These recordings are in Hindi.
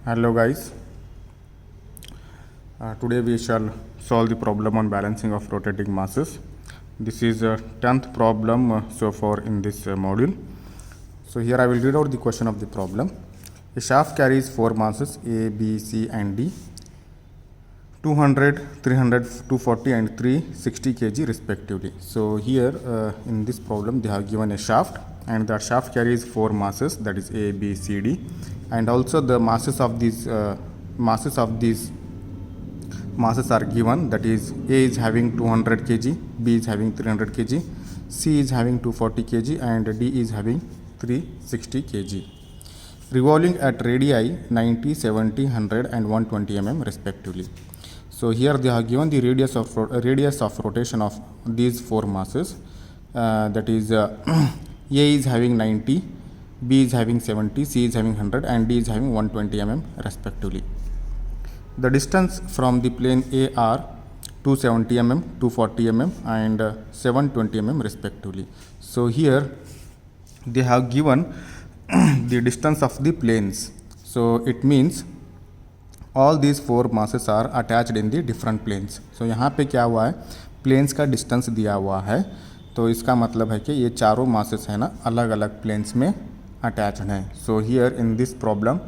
Hello guys, today we shall solve the problem on balancing of rotating masses. This is a 10th problem so far in this module. So here I will read out the question of the problem. A shaft carries 4 masses A, B, C and D, 200, 300, 240 and 360 kg respectively. So here in this problem they have given a shaft and the shaft carries 4 masses, that is A, B, C, D, and also the masses of these masses are given, that is A is having 200 kg, B is having 300 kg, C is having 240 kg and D is having 360 kg, revolving at radii 90, 70, 100 and 120 mm respectively. So here they have given the radius of rotation of these 4 masses, that is A is having 90, B is having 70, C is having 100 and D is having 120 mm respectively. The distance from the plane A are 270 mm, 240 mm and 720 mm respectively. So here they have given the distance of the planes. So it means all these 4 masses are attached in the different planes. So यहाँ पे क्या हुआ है, planes का distance दिया हुआ है, तो इसका मतलब है कि ये चारों masses है ना अलग अलग planes में attached हैं. So here in this problem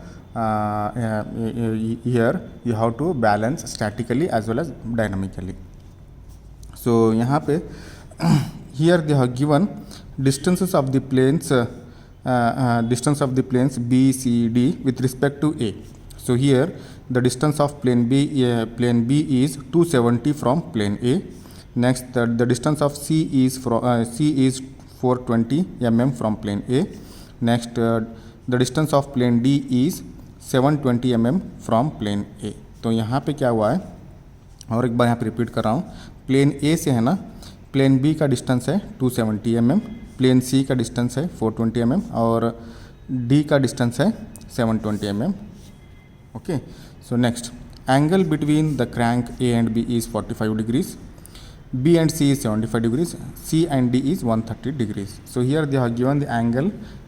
here you have to balance statically as well as dynamically. So यहाँ पे here they have given distances of the planes B, C, D with respect to A. So here the distance of plane B is 270 from plane A. Next the distance of C is 420 mm from plane A. Next the distance of plane D is 720 mm from plane A. तो यहाँ पे क्या हुआ है, और एक बार यहाँ पे रिपीट कर रहा हूँ, प्लेन A से है ना प्लेन B का डिस्टेंस है 270 mm, प्लेन C का डिस्टेंस है 420 mm और D का डिस्टेंस है 720 mm. Okay, so next angle between the crank A and B is 45 degrees, B and C is 75 degrees, C and D is 130 degrees. So here they have given the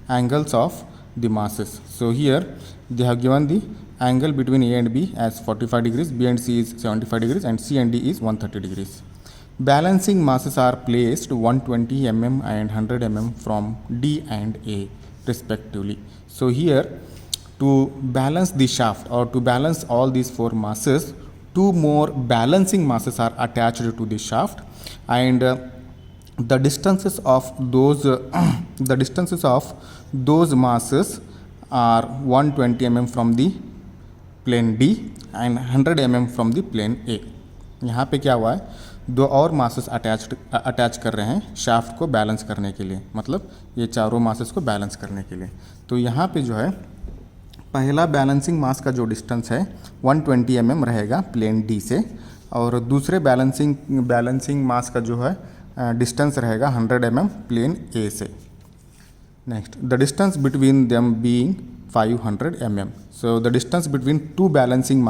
angles of the masses. So here they have given the angle between A and B as 45 degrees, B and C is 75 degrees and C and D is 130 degrees. Balancing masses are placed 120 mm and 100 mm from D and A respectively. So here to balance the shaft or to balance all these 4 masses, 2 more balancing masses are attached to the shaft and the distances of those masses are 120 mm from the plane D and 100 mm from the plane A. यहाँ पे क्या हुआ है, 2 और मासेस अटैच कर रहे हैं शाफ्ट को बैलेंस करने के लिए, मतलब ये चारों मासेस को बैलेंस करने के लिए. तो यहाँ पे जो है पहला बैलेंसिंग मास का जो डिस्टेंस है 120 mm रहेगा प्लेन डी से और दूसरे बैलेंसिंग मास का जो है डिस्टेंस रहेगा 100 mm प्लेन ए से. Next the distance between them being 500 mm. So the distance between two balancing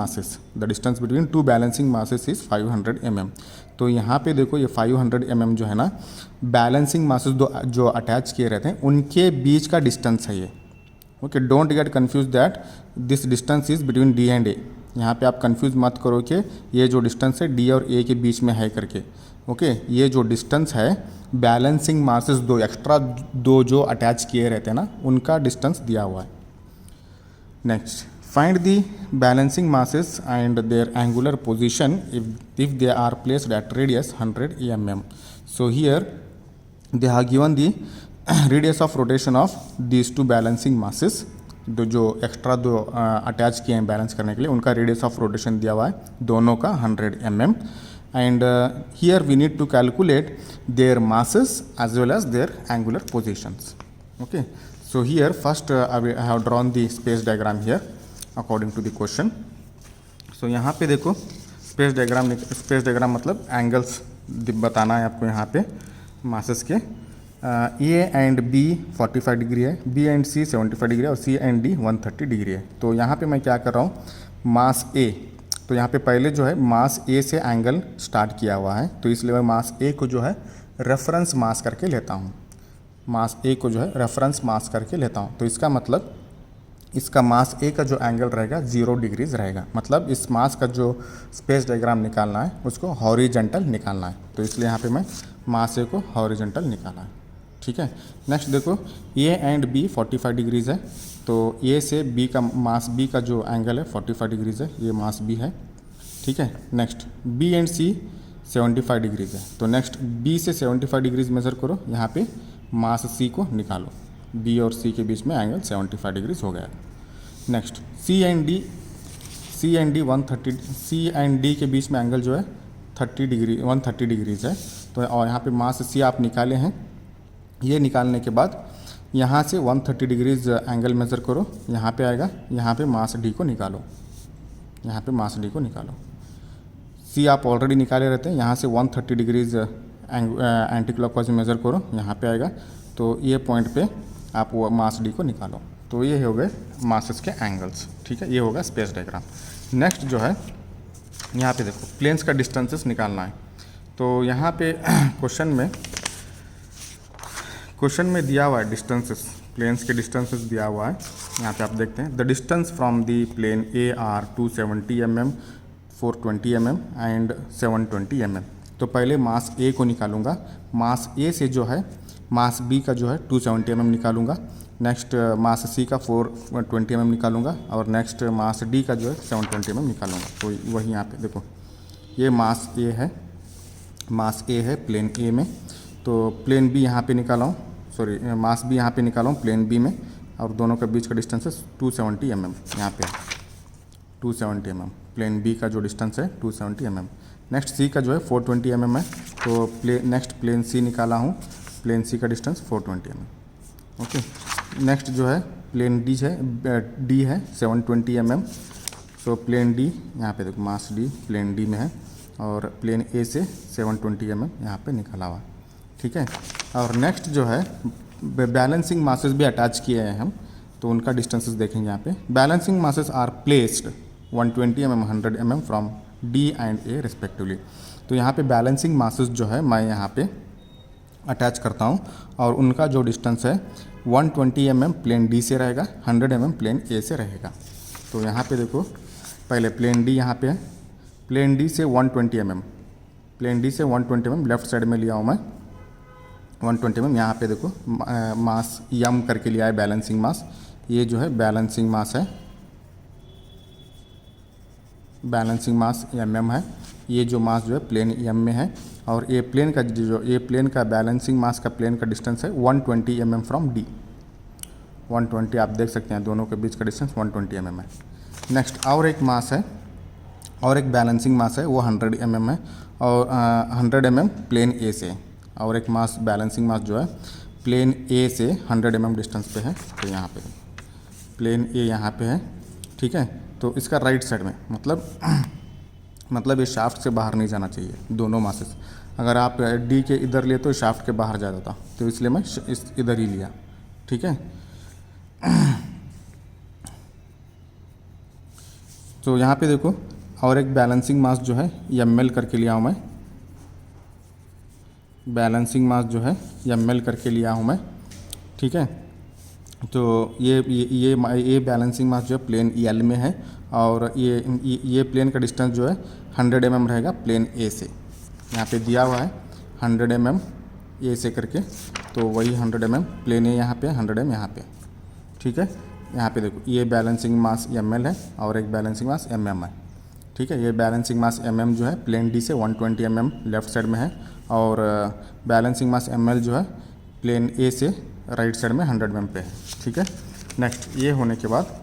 masses is 500 mm. तो यहाँ पे देखो ये 500 mm जो है ना बैलेंसिंग मासेस जो अटैच किए रहते हैं उनके बीच का डिस्टेंस है ये. Okay, don't get confuse that this distance is between D and A. यहाँ पे आप कंफ्यूज मत करो कि ये जो डिस्टेंस है डी और ए के बीच में है करके. ओके, ये जो डिस्टेंस है बैलेंसिंग मासेस एक्स्ट्रा जो अटैच किए रहते हैं ना उनका डिस्टेंस दिया हुआ है. Next find the balancing masses and their angular position if they are placed at radius 100 mm. So here they have given the radius of rotation of these 2 balancing masses, जो एक्स्ट्रा अटैच किए हैं बैलेंस करने के लिए उनका रेडियस ऑफ रोटेशन दिया हुआ है दोनों का 100 mm. And here we need to calculate their masses as well as their angular positions. Okay, so here first I have drawn the space diagram here according to the question. So यहाँ पे देखो स्पेस डायग्राम मतलब एंगल्स बताना है आपको. यहाँ पे मासेस के ए एंड बी 45 डिग्री है, बी एंड सी 75 डिग्री है और सी एंड डी 130 डिग्री है. तो यहाँ पे मैं क्या कर रहा हूँ, मास ए, तो यहाँ पे पहले जो है मास ए से एंगल स्टार्ट किया हुआ है, तो इसलिए मैं मास ए को जो है रेफरेंस मास करके लेता हूँ. मास ए को जो है रेफरेंस मास करके लेता हूँ. तो इसका मतलब इसका मास ए का जो एंगल रहेगा 0 डिग्रीज रहेगा। मतलब इस मास का जो स्पेस डायग्राम निकालना है उसको हॉरिजेंटल निकालना है, तो इसलिए यहाँ पे मैं मास ए को हॉरिजेंटल निकाला है। ठीक है, नेक्स्ट देखो ए एंड बी 45 डिग्रीज है, तो ए से बी का मास बी का जो एंगल है 45 डिग्रीज है, ये मास बी है। ठीक है, next B and C 75 degrees है, तो नेक्स्ट बी से 75 डिग्रीज मेज़र करो, यहाँ पे मास सी को निकालो। बी और सी के बीच में एंगल 75 डिग्रीज हो गया। Next C and D 130, C and D के बीच में एंगल जो है 130 डिग्रीज है, तो और यहाँ पे मास सी आप निकाले हैं। ये निकालने के बाद यहाँ से 130 डिग्रीज एंगल मेज़र करो, यहाँ पे आएगा, यहाँ पे मास डी को निकालो, यहाँ पे मास डी को निकालो। सी आप ऑलरेडी निकाले रहते हैं, यहाँ से 130 डिग्रीज एंटी क्लॉकवाइज मेज़र करो, यहाँ पे आएगा, तो ये पॉइंट पे आप वो मास डी को निकालो। तो ये हो गए मासेस के एंगल्स। ठीक है, ये होगा स्पेस डायग्राम। नेक्स्ट जो है यहाँ पे देखो प्लेन्स का डिस्टेंसेस निकालना है, तो यहाँ पे क्वेश्चन में दिया हुआ है डिस्टेंसेस, प्लेन्स के डिस्टेंसेस दिया हुआ है। यहाँ पे आप देखते हैं the distance from the plane A are 270 mm, 420 mm and 720 mm। तो पहले मास ए को निकालूंगा, मास ए से जो है मास बी का जो है 270 mm निकालूंगा, नेक्स्ट मास सी का 420 mm निकालूंगा, और नेक्स्ट मास डी का जो है 720 mm निकालूंगा। तो वही यहाँ पे देखो ये मास ए है प्लेन ए में, तो प्लेन बी यहाँ पे निकाला हूँ, सॉरी मास बी यहाँ पे निकाला हूँ प्लेन बी में, और दोनों के बीच का डिस्टेंस है 270 mm, यहाँ पे 270 mm प्लेन बी का जो डिस्टेंस है 270 mm। नेक्स्ट सी का जो है 420 mm है, तो नेक्स्ट प्लेन सी निकाला हूँ, प्लेन सी का डिस्टेंस 420 mm। ओके, नेक्स्ट जो है प्लेन डी है 720 mm, सो प्लेन डी यहाँ पे देखो मास डी प्लेन डी में है, और प्लेन ए से 720 mm यहाँ पे निकाला हुआ। ठीक है, और नेक्स्ट जो है बैलेंसिंग मासेस भी अटैच किए हैं हम, तो उनका डिस्टेंसेस देखेंगे यहाँ पे। Balancing masses are placed 120 mm 100 mm from D and A respectively. तो यहाँ पे बैलेंसिंग मासेस जो है मैं यहाँ पे अटैच करता हूँ, और उनका जो डिस्टेंस है 120 mm प्लेन डी से रहेगा, 100 mm प्लेन ए से रहेगा। तो यहाँ पे देखो पहले प्लेन डी यहाँ पे है, प्लेन डी से 120 mm, प्लेन डी से 120 mm लेफ्ट साइड में लिया हूँ मैं 120 mm। यहाँ पे देखो मास यम करके लिया है बैलेंसिंग मास, ये जो है बैलेंसिंग मास है, बैलेंसिंग मास mm है। ये जो मास जो है प्लेन एम में है, और ये प्लेन का बैलेंसिंग मास का प्लेन का डिस्टेंस है 120 mm फ्रॉम डी। 120 आप देख सकते हैं, दोनों के बीच का डिस्टेंस 120 mm है। नेक्स्ट और एक मास है, और एक बैलेंसिंग मास है, वो 100 mm है, और 100 mm प्लेन ए से, और एक मास बैलेंसिंग मास जो है प्लेन ए से 100 mm डिस्टेंस पे है। तो यहाँ पे प्लेन ए यहाँ पे है। ठीक है, तो इसका राइट साइड में मतलब ये शाफ्ट से बाहर नहीं जाना चाहिए दोनों मासेस। अगर आप डी के इधर लिए तो शाफ्ट के बाहर जा जाता, तो इसलिए मैं इस इधर ही लिया। ठीक है, तो यहाँ पे देखो और एक बैलेंसिंग मास जो है एम करके लिया हूँ मैं, बैलेंसिंग मास जो है एम करके लिया हूँ मैं। ठीक है, तो ये बैलेंसिंग मास जो है प्लेन एल में है, और ये प्लेन का डिस्टेंस जो है 100 mm रहेगा प्लेन ए से। यहाँ पे दिया हुआ है 100 mm ए से करके, तो वही 100 mm प्लेन ए यहाँ पे, 100 mm यहाँ पे। ठीक है, यहाँ पे देखो ये बैलेंसिंग मास एम है, और एक बैलेंसिंग मास एम है। ठीक है, ये बैलेंसिंग मास एम जो है प्लेन डी से 120 mm लेफ्ट साइड में है, और बैलेंसिंग मास एम जो है प्लेन ए से राइट साइड में 100 mm पे है। ठीक है, नेक्स्ट ये होने के बाद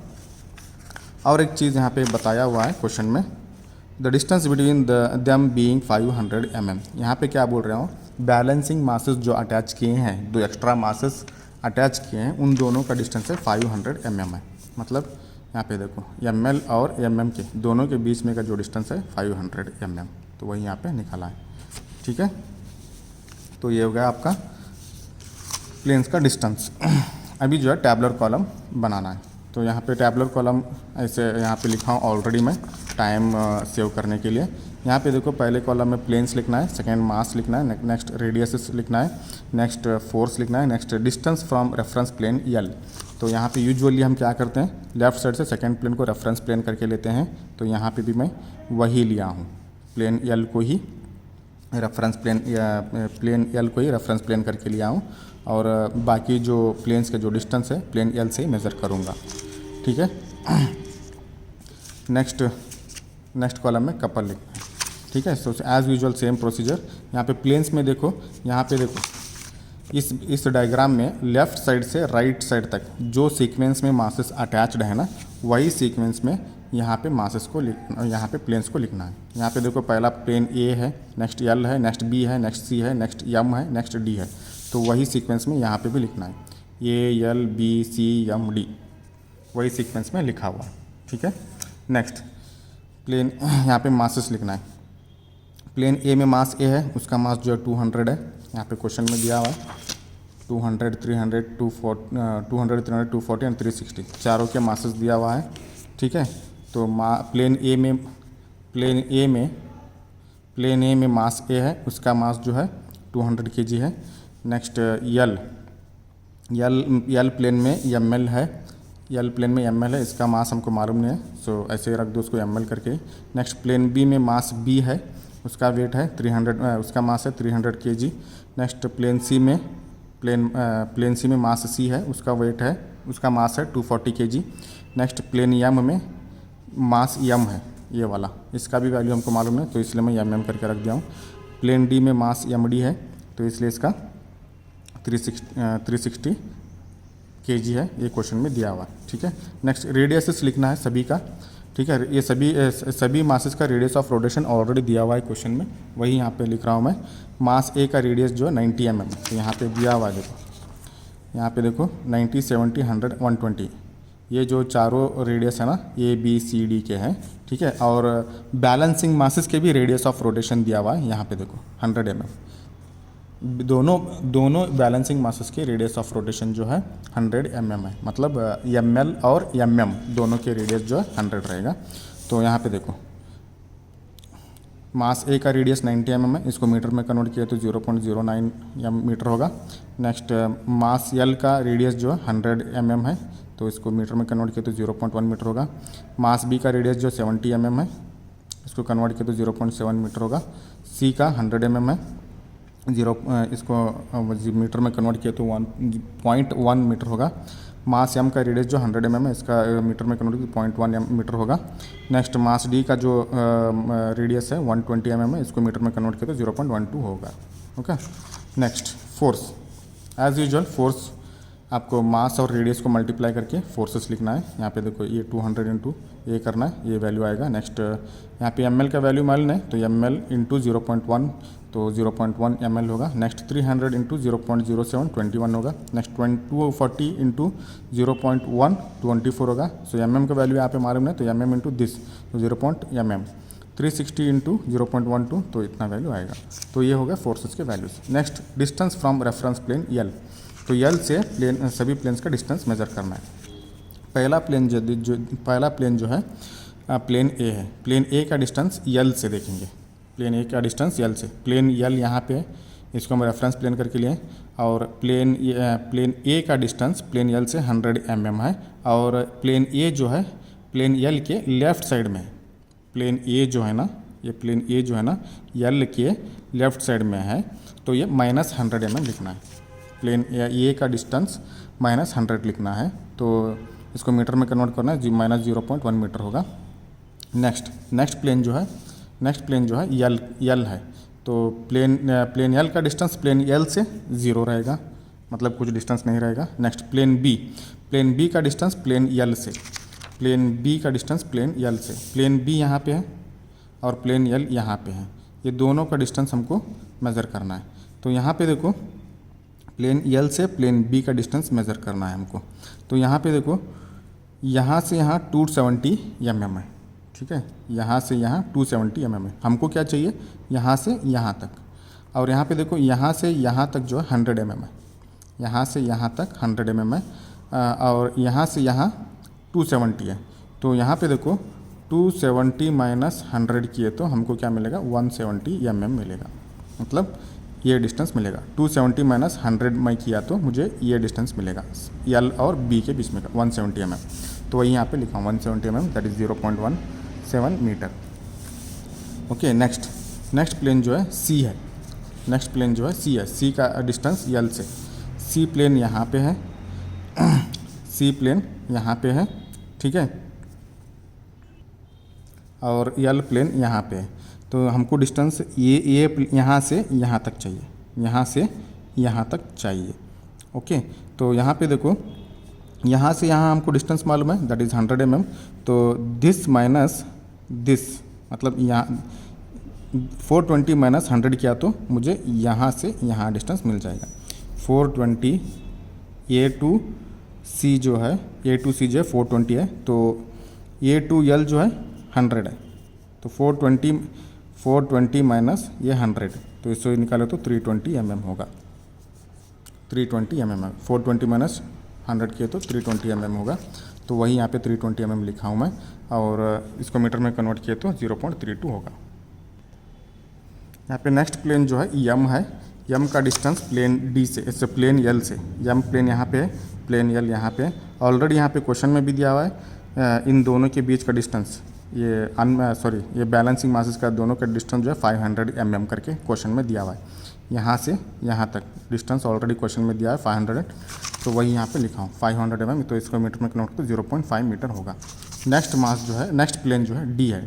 और एक चीज़ यहाँ पे बताया हुआ है क्वेश्चन में, the distance between them being 500 mm। यहाँ पे क्या बोल रहा हूँ, बैलेंसिंग मासेस जो अटैच किए हैं, दो एक्स्ट्रा मासेस अटैच किए हैं, उन दोनों का डिस्टेंस है 500 mm है। मतलब यहाँ पे देखो ml और mm के दोनों के बीच में का जो डिस्टेंस है 500 mm, तो वही यहाँ पे निकाला है। ठीक है, तो ये हो गया आपका प्लेन्स का डिस्टेंस। अभी जो है टैबुलर कॉलम बनाना है, तो यहाँ पे टैबुलर कॉलम ऐसे यहाँ पे लिखा हूँ ऑलरेडी मैं टाइम सेव करने के लिए। यहाँ पे देखो पहले कॉलम में प्लेन्स लिखना है, सेकेंड मास लिखना है, नेक्स्ट रेडियसेस लिखना है, नेक्स्ट फोर्स लिखना है, next distance from reference plane L. तो यहाँ पे यूजुअली हम क्या करते हैं, लेफ़्ट साइड से सेकंड प्लेन को रेफरेंस प्लेन करके लेते हैं। तो यहाँ पे भी मैं वही लिया हूँ, प्लेन एल को ही रेफरेंस प्लेन या प्लेन एल को ही रेफरेंस प्लेन करके लिया हूँ, और बाकी जो प्लेन्स के जो डिस्टेंस है प्लेन एल से ही मेज़र करूँगा। ठीक है। नेक्स्ट कॉलम में कपल लिखना है। ठीक है। So as usual same procedure. यहाँ पे प्लेन्स में देखो, यहाँ पे देखो इस डायग्राम में लेफ़्ट साइड से राइट साइड तक जो सीक्वेंस में मासेस अटैच्ड है ना, वही सीक्वेंस में यहाँ पे मासेस को यहाँ पे प्लेन्स को लिखना है। यहाँ पे देखो पहला प्लेन ए है, नेक्स्ट एल है, नेक्स्ट बी है, नेक्स्ट सी है, नेक्स्ट एम है, नेक्स्ट डी है। तो वही सीक्वेंस में यहाँ पे भी लिखना है, A L B C M D, वही सीक्वेंस में लिखा हुआ है। ठीक है। नेक्स्ट प्लेन, यहाँ पे मासेस लिखना है। प्लेन ए में मास ए है, उसका मास जो है 200 है, यहाँ पे क्वेश्चन में दिया हुआ है 200, 300, 200, 300, 240 एंड 360, चारों के मासेस दिया हुआ है। ठीक है। तो प्लेन ए में मास ए है, उसका मास जो है 200 kg है। नेक्स्ट यल प्लेन में एम एल है, यल प्लेन में एम एल है, इसका मास हमको मालूम नहीं है, सो ऐसे ही रख दो उसको एम एल करके। नेक्स्ट प्लेन बी में मास बी है, उसका वेट है 300, उसका मास है 300 kg। नेक्स्ट प्लेन सी में मास सी है, उसका वेट है, उसका मास है 240 kg। नेक्स्ट प्लेन एम में मास एम है, ये वाला, इसका भी वैल्यू हमको मालूम है, तो इसलिए मैं एम करके रख दिया हूँ। प्लेन डी में मास एम डी है, तो इसलिए इसका 360 kg है, ये क्वेश्चन में दिया हुआ है। ठीक है। नेक्स्ट रेडियस लिखना है सभी का। ठीक है। ये सभी मासेस का रेडियस ऑफ रोटेशन ऑलरेडी दिया हुआ है क्वेश्चन में, वही यहाँ पे लिख रहा हूँ मैं। मास ए का रेडियस जो है 90 mm, तो यहाँ पे दिया हुआ है, देखो यहाँ पे देखो 90, 70, 100, 120, ये जो चारों रेडियस है ना, ए बी सी डी के हैं। ठीक है। और बैलेंसिंग मासेस के भी रेडियस ऑफ रोटेशन दिया हुआ है, यहाँ पे देखो 100 mm। दोनों बैलेंसिंग मासेस के रेडियस ऑफ रोटेशन जो है 100 mm है, मतलब ml और mm दोनों के रेडियस जो है 100 रहेगा। तो यहाँ पे देखो मास ए का रेडियस 90 mm है, इसको मीटर में कन्वर्ट किया तो 0.09 मीटर होगा। नेक्स्ट मास एल का रेडियस जो है 100 mm है, तो इसको मीटर में कन्वर्ट किया तो 0.1 मीटर होगा। मास बी का रेडियस जो 70 mm है, इसको कन्वर्ट किया तो 0.7 मीटर होगा। सी का 100 mm है, इसको मीटर में कन्वर्ट किया तो 1.1 मीटर होगा। मास एम का रेडियस जो 100 mm है, इसका मीटर में कन्वर्ट किया तो 0.1 मीटर होगा। नेक्स्ट मास डी का जो रेडियस है 120 mm है, इसको मीटर में कन्वर्ट किया तो 0.12 होगा। Okay. Next force, as usual force आपको मास और रेडियस को मल्टीप्लाई करके फोर्सेस लिखना है। यहाँ पे देखो ये 200 इंटू ये करना है, ये वैल्यू आएगा। नेक्स्ट यहाँ पे एम एल का वैल्यू मालूम है, तो एम एल इंटू 0.1, तो 0.1 ml होगा। नेक्स्ट 300 इंटू 0.07 21 होगा। नेक्स्ट 240 इंटू 0.1 24 होगा। सो mm का वैल्यू यहाँ पे मालूम है, तो mm इंटू दिस, तो 0.mm। 360 इंटू 0.12, तो इतना वैल्यू आएगा। तो ये होगा फोर्सेस के values. Next distance from reference plane L, तो यल से प्लेन सभी प्लेन्स का डिस्टेंस मेजर करना है। पहला प्लेन जो है प्लेन ए है, प्लेन ए का डिस्टेंस यल से देखेंगे, प्लेन ए का डिस्टेंस यल से, प्लेन यल यहाँ पे है, इसको हम रेफरेंस प्लेन करके लिए, और प्लेन ए का डिस्टेंस प्लेन यल से 100 mm है, और प्लेन ए जो है प्लेन यल के लेफ़्ट साइड में है। प्लेन ए जो है ना, ये प्लेन ए जो है ना यल के लेफ़्ट साइड में है, तो ये -100 mm लिखना है। प्लेन ए का डिस्टेंस -100 लिखना है, तो इसको मीटर में कन्वर्ट करना है, -0.1 मीटर होगा। नेक्स्ट प्लेन जो है यल है, तो प्लेन यल का डिस्टेंस प्लेन यल से 0 रहेगा, मतलब कुछ डिस्टेंस नहीं रहेगा। नेक्स्ट प्लेन बी का डिस्टेंस प्लेन यल से, प्लेन बी यहाँ पे है और प्लेन यल यहाँ पे है, ये दोनों का डिस्टेंस हमको मेज़र करना है। तो यहाँ पे देखो प्लेन यल से प्लेन बी का डिस्टेंस मेज़र करना है हमको। तो यहाँ पे देखो यहाँ से यहाँ 270 mm है, ठीक है, यहाँ से यहाँ 270 mm है। हमको क्या चाहिए, यहाँ से यहाँ तक, और यहाँ पे देखो यहाँ से यहाँ तक जो है 100 mm है, यहाँ से यहाँ तक 100 mm है, और यहाँ से यहाँ 270 है। तो यहाँ पे देखो 270 - 100 किए तो हमको क्या मिलेगा, 170 mm मिलेगा। मतलब ये डिस्टेंस मिलेगा। 270 माइनस 100 मैं किया तो मुझे ये डिस्टेंस मिलेगा एल और बी के बीच में का 170 mm। तो वही यहाँ पे लिखा हूँ 170 mm, that is 0.17 metre. Okay, next plane जो है सी है। नेक्स्ट प्लेन जो है सी है। सी का डिस्टेंस यल से, सी प्लेन यहाँ पे है, सी प्लेन यहाँ पे है, ठीक है, और यल प्लेन यहाँ पे है। तो हमको डिस्टेंस ये यहाँ से यहाँ तक चाहिए, यहाँ से यहाँ तक चाहिए। ओके, तो यहाँ पे देखो, यहाँ से यहाँ हमको डिस्टेंस मालूम है, दैट इज़ 100 mm। तो दिस माइनस दिस, मतलब यहाँ 420 माइनस 100 किया तो मुझे यहाँ से यहाँ डिस्टेंस मिल जाएगा। 420 ए टू सी जो है, ए टू सी जो है 420 है, तो ए टू यल जो है 100 है। तो 420 माइनस ये 100, तो इससे निकालो तो 320 mm होगा। 320 mm, 420 माइनस 100 किए तो 320 mm होगा। तो वही यहाँ पे 320 mm लिखा हूँ मैं, और इसको मीटर में कन्वर्ट किए तो 0.32 होगा। यहाँ पे नेक्स्ट प्लेन जो है यम है। यम का डिस्टेंस प्लेन डी से, इससे प्लेन यल से, यम प्लेन यहाँ पे है, प्लेन यल यहाँ पे। ऑलरेडी यहाँ पे क्वेश्चन में भी दिया हुआ है इन दोनों के बीच का डिस्टेंस, ये बैलेंसिंग मासेस का दोनों का डिस्टेंस जो है 500 mm करके क्वेश्चन में दिया हुआ है। यहाँ से यहाँ तक डिस्टेंस ऑलरेडी क्वेश्चन में दिया है 500, तो वही यहाँ पे लिखा हूँ 500 mm। तो इसको मीटर में कन्वर्ट तो 0.5 मीटर होगा। नेक्स्ट मास जो है, नेक्स्ट प्लेन जो है डी है।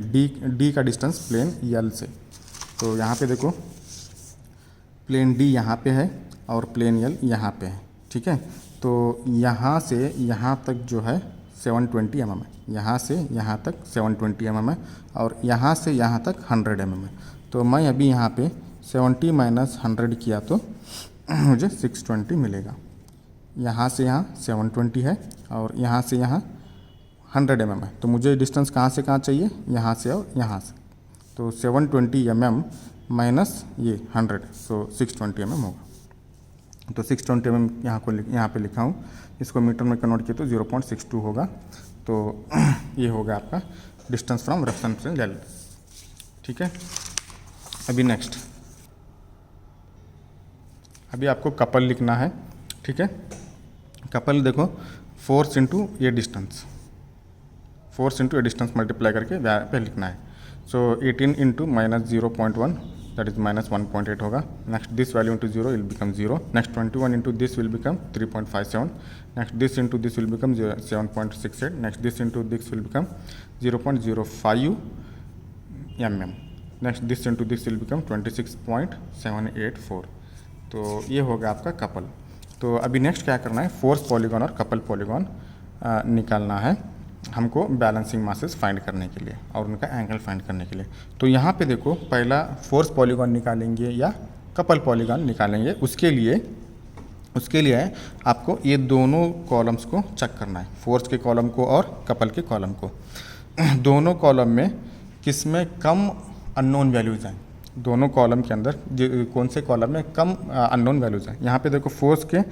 डी का डिस्टेंस प्लेन यल से, तो यहाँ पे देखो प्लेन डी यहाँ पे है और प्लेन यल यहाँ पे है, ठीक है। तो यहाँ से यहाँ तक जो है 720 mm है, यहाँ से यहाँ तक 720 mm है, और यहाँ से यहाँ तक 100 mm है। तो मैं अभी यहाँ पे 70 माइनस 100 किया तो मुझे 620 मिलेगा। यहाँ से यहाँ 720 है और यहाँ से यहाँ 100 mm है। तो मुझे डिस्टेंस कहाँ से कहाँ चाहिए, यहाँ से और यहाँ से। तो 720 mm माइनस ये 100, तो 620 mm होगा। तो 620 mm यहाँ पे लिखा हूँ, इसको मीटर में कन्वर्ट किया तो 0.62 होगा। तो ये होगा आपका डिस्टेंस फ्रॉम रेफरेंस यल, ठीक है। अभी नेक्स्ट, अभी आपको कपल लिखना है, ठीक है। कपल देखो फोर्स इंटू ये डिस्टेंस, फोर्स इंटू ये डिस्टेंस मल्टीप्लाई करके पे लिखना है। सो 18 into minus 0.1, that is minus 1.8 होगा। Next this value into 0 will become 0। Next 21 into this will become 3.57। Next this into this will become 7.68। Next this into this will become 0.05 mm। Next this into this will become 26.784। तो ये होगा आपका कपल। तो अभी नेक्स्ट क्या करना है, फोर्स पॉलीगॉन और कपल पॉलीगॉन निकालना है हमको बैलेंसिंग मासेस फाइंड करने के लिए और उनका एंगल फाइंड करने के लिए। तो यहाँ पे देखो, पहला फोर्स पॉलीगॉन निकालेंगे या कपल पॉलीगॉन निकालेंगे, उसके लिए आपको ये दोनों कॉलम्स को चेक करना है, फोर्स के कॉलम को और कपल के कॉलम को। दोनों कॉलम में किसमें कम अननोन वैल्यूज़ हैं, दोनों कॉलम के अंदर कौन से कॉलम में कम अननोन वैल्यूज़ हैं। यहाँ पे देखो फोर्स के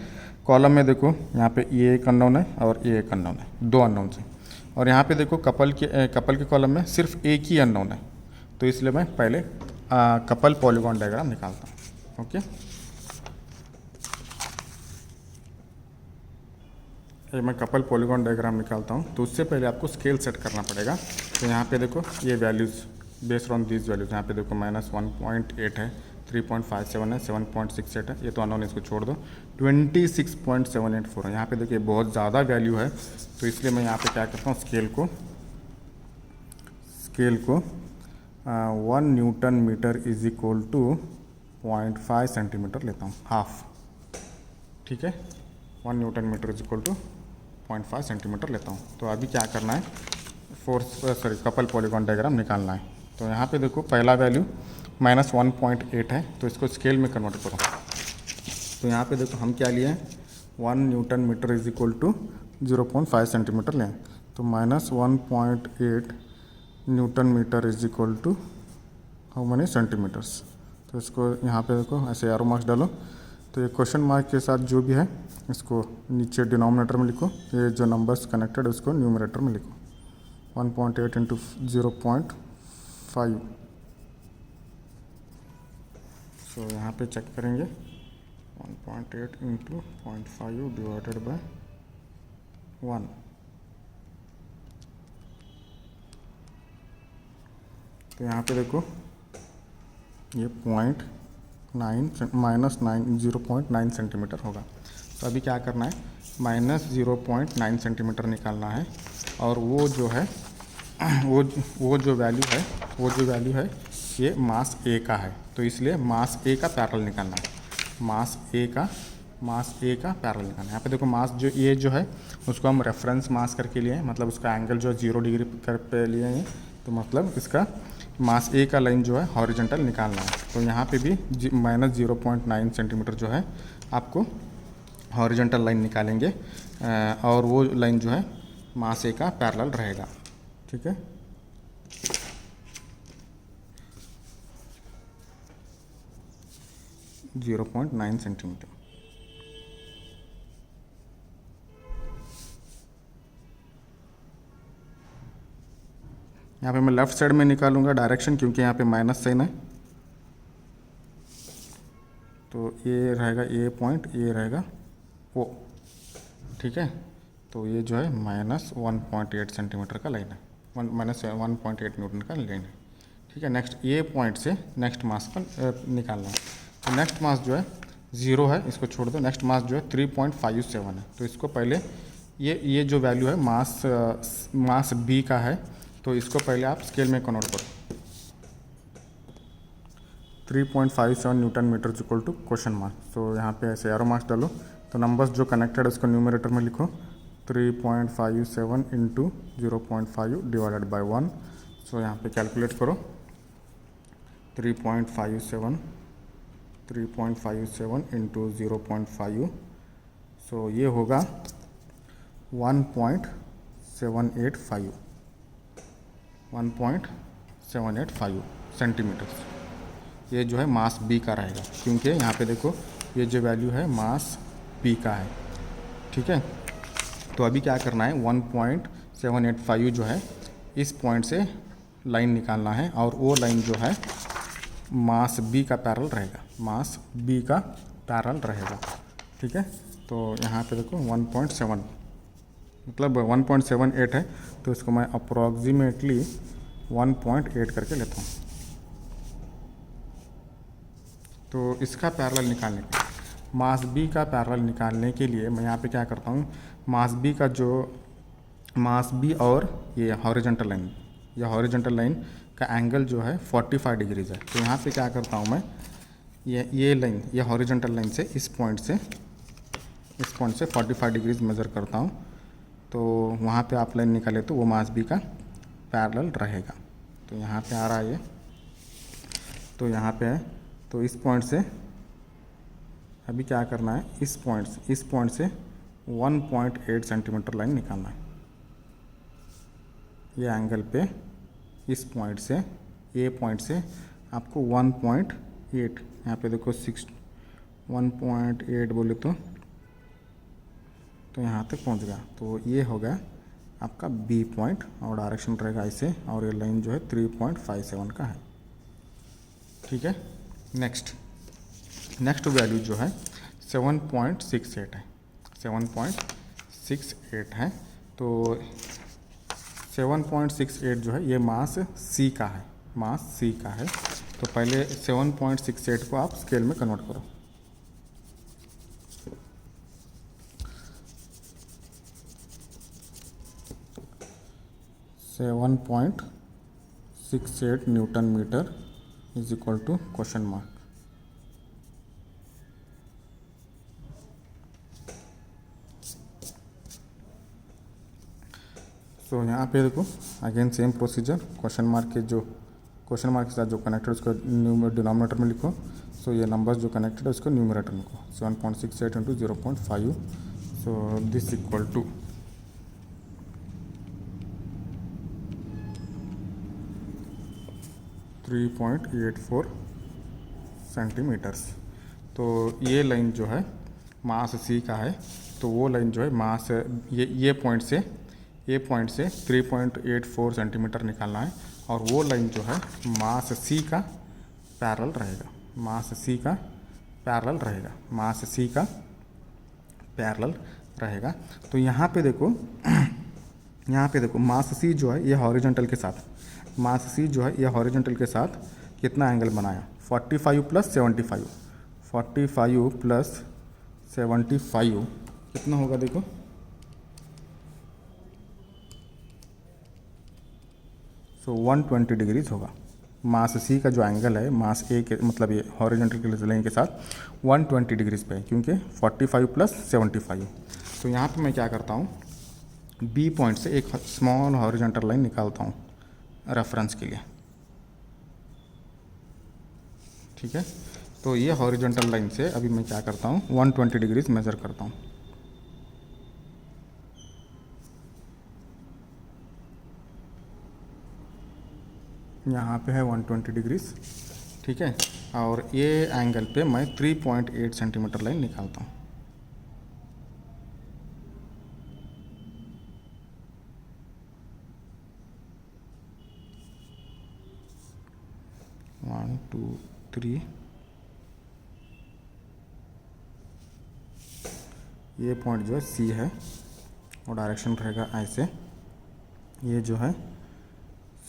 कॉलम में देखो, यहाँ पे ये एक अननोन है और ये एक अननोन है, दो अननोन हैं। और यहाँ पे देखो कपल के कॉलम में सिर्फ एक ही अननोन है। तो इसलिए मैं पहले कपल पॉलीगॉन डायग्राम निकालता हूँ। ओके, ये मैं कपल पॉलीगॉन डायग्राम निकालता हूँ। तो उससे पहले आपको स्केल सेट करना पड़ेगा। तो यहाँ पे देखो ये values based on these values, यहाँ पे देखो -1.8 है, 3.57 है, 7.68 है, ये तो अननोन, इसको छोड़ दो। 26.784 है। यहाँ पे देखिए बहुत ज़्यादा वैल्यू है, तो इसलिए मैं यहाँ पे क्या करता हूँ, स्केल को 1 newton metre is equal to 0.5 centimetre लेता हूँ, हाफ, ठीक है। 1 newton metre is equal to 0.5 centimetre लेता हूँ। तो अभी क्या करना है, कपल पॉलीगॉन डायग्राम निकालना है। तो यहाँ पे देखो पहला वैल्यू -1.8 है, तो इसको स्केल में कन्वर्ट करो। तो यहाँ पे देखो हम क्या लिए हैं, 1 newton metre is equal to 0.5 centimetre लें। तो -1.8 newton metre is equal to how many centimetres. तो इसको यहाँ पे देखो ऐसे एरो मार्क्स डालो। तो ये क्वेश्चन मार्क के साथ जो भी है इसको नीचे डिनोमिनेटर में लिखो, ये जो नंबर्स कनेक्टेड है उसको न्यूमरेटर में लिखो। 1.8 इंटू 0.5, सो यहाँ पे चेक करेंगे 1.8 इंटू 0.5 डिवाइडेड बाय 1। तो यहाँ पे देखो ये 0.9 सेंटीमीटर होगा। तो अभी क्या करना है, -0.9 सेंटीमीटर निकालना है, और वो जो है वो जो वैल्यू है ये मास ए का है। तो इसलिए मास ए का पैरेलल निकालना है, मास ए का पैरेलल निकालना है। यहाँ पे देखो मास जो ये जो है उसको हम रेफरेंस मास करके लिए हैं, मतलब उसका एंगल जो है 0 डिग्री कर पे लिए हैं। तो मतलब इसका मास ए का लाइन जो है हॉरिजॉन्टल निकालना है। तो यहाँ पे भी -0.9 सेंटीमीटर जो है आपको हॉरिजॉन्टल लाइन निकालेंगे, और वो लाइन जो है मास ए का पैरेलल रहेगा। ठीक है, .9 सेंटीमीटर। यहाँ पे मैं लेफ्ट साइड में निकालूंगा डायरेक्शन, क्योंकि यहाँ पे माइनस साइन है। तो ये रहेगा ए पॉइंट, ये रहेगा ओ। ठीक है, तो ये जो है -1.8 सेंटीमीटर का लाइन है, -1.8 न्यूटन का लाइन है। ठीक है, नेक्स्ट ये पॉइंट से नेक्स्ट मास का निकालना है। तो नेक्स्ट मास जो है 0 है, इसको छोड़ दो। नेक्स्ट मास जो है 3.57 है। तो इसको पहले ये जो वैल्यू है मास बी का है, तो इसको पहले आप स्केल में कन्वर्ट करो। 3.57 newton metre equal to question mark. तो यहाँ पे ऐसे एरो मार्क्स डालो, तो नंबर्स जो कनेक्टेड है उसको न्यूमरेटर में लिखो। 3.57 इंटू 0.5 डिवाइडेड बाय 1। सो यहाँ पे कैलकुलेट करो। 3.57 इंटू 0.5, सो ये होगा 1.785 सेंटीमीटर। ये जो है मास बी का रहेगा, क्योंकि यहाँ पे देखो ये जो वैल्यू है मास बी का है। ठीक है, तो अभी क्या करना है, 1.785 जो है इस पॉइंट से लाइन निकालना है, और वो लाइन जो है मास बी का पैरेलल रहेगा, मास बी का पैरेलल रहेगा। ठीक है, तो यहाँ पे देखो 1.7 मतलब 1.78 है, तो इसको मैं अप्रॉक्सीमेटली 1.8 करके लेता हूँ। तो इसका पैरेलल निकालने के लिए, मास बी का पैरेलल निकालने के लिए मैं यहाँ पे क्या करता हूँ, मास बी और ये हॉरिजॉन्टल लाइन का एंगल जो है 45 डिग्रीज है। तो यहाँ पे क्या करता हूँ मैं, ये लाइन, ये हॉरिजॉन्टल लाइन से इस पॉइंट से 45 डिग्रीज मेज़र करता हूँ। तो वहाँ पे आप लाइन निकाले तो वो मास बी का पैरेलल रहेगा। तो यहाँ पे आ रहा है ये, तो यहाँ पे है। तो इस पॉइंट से अभी क्या करना है, इस पॉइंट से 1.8 सेंटीमीटर लाइन निकालना है। ये एंगल पे इस पॉइंट से, ए पॉइंट से आपको 1.8, यहाँ पे देखो 1.8 बोले तो यहाँ तक पहुँच गया। तो ये हो गया आपका बी पॉइंट, और डायरेक्शन रहेगा ऐसे, और ये लाइन जो है 3.57 का है। ठीक है, नेक्स्ट वैल्यू जो है 7.68 है, 7.68 है। तो 7.68 जो है ये मास सी का है, तो पहले 7.68 को आप स्केल में कन्वर्ट करो। .68 newton metre is equal to question mark. तो यहाँ पे देखो again same procedure, question mark के साथ जो कनेक्टेड उसको डिनोमिनेटर में लिखो। सो ये नंबर्स जो कनेक्टेड है उसको न्यूमरेटर में लिखो। 7.68 into 0.5, so this equal to 3.84 centimetres. तो ये लाइन जो है मास सी का है, तो वो लाइन जो है मास ये पॉइंट से 3.84 सेंटीमीटर निकालना है, और वो लाइन जो है मास सी का पैरेलल रहेगा। मास सी का पैरेलल रहेगा, मास सी का पैरेलल रहेगा। तो यहाँ पे देखो यहाँ पे देखो मास सी जो है ये हॉरिजॉन्टल के साथ, मास सी जो है ये हॉरिजॉन्टल के साथ कितना एंगल बनाया 45 प्लस 75, 45 प्लस 75 कितना होगा देखो, सो 120 डिग्रीज होगा। मास सी का जो एंगल है मास ए के मतलब ये हॉरिजॉन्टल के लाइन के साथ 120 डिग्रीज पे है, क्योंकि 45 प्लस 75। तो यहाँ पे मैं क्या करता हूँ, बी पॉइंट से एक स्मॉल हॉरिजॉन्टल लाइन निकालता हूँ रेफरेंस के लिए, ठीक है। तो ये हॉरिजॉन्टल लाइन से अभी मैं क्या करता हूँ 120 डिग्रीज मेज़र करता हूँ। यहाँ पे है 120 डिग्रीज, ठीक है। और ये एंगल पे मैं 3.8 सेंटीमीटर लाइन निकालता हूँ। वन टू थ्री, ये पॉइंट जो है सी है और डायरेक्शन रहेगा ऐसे, ये जो है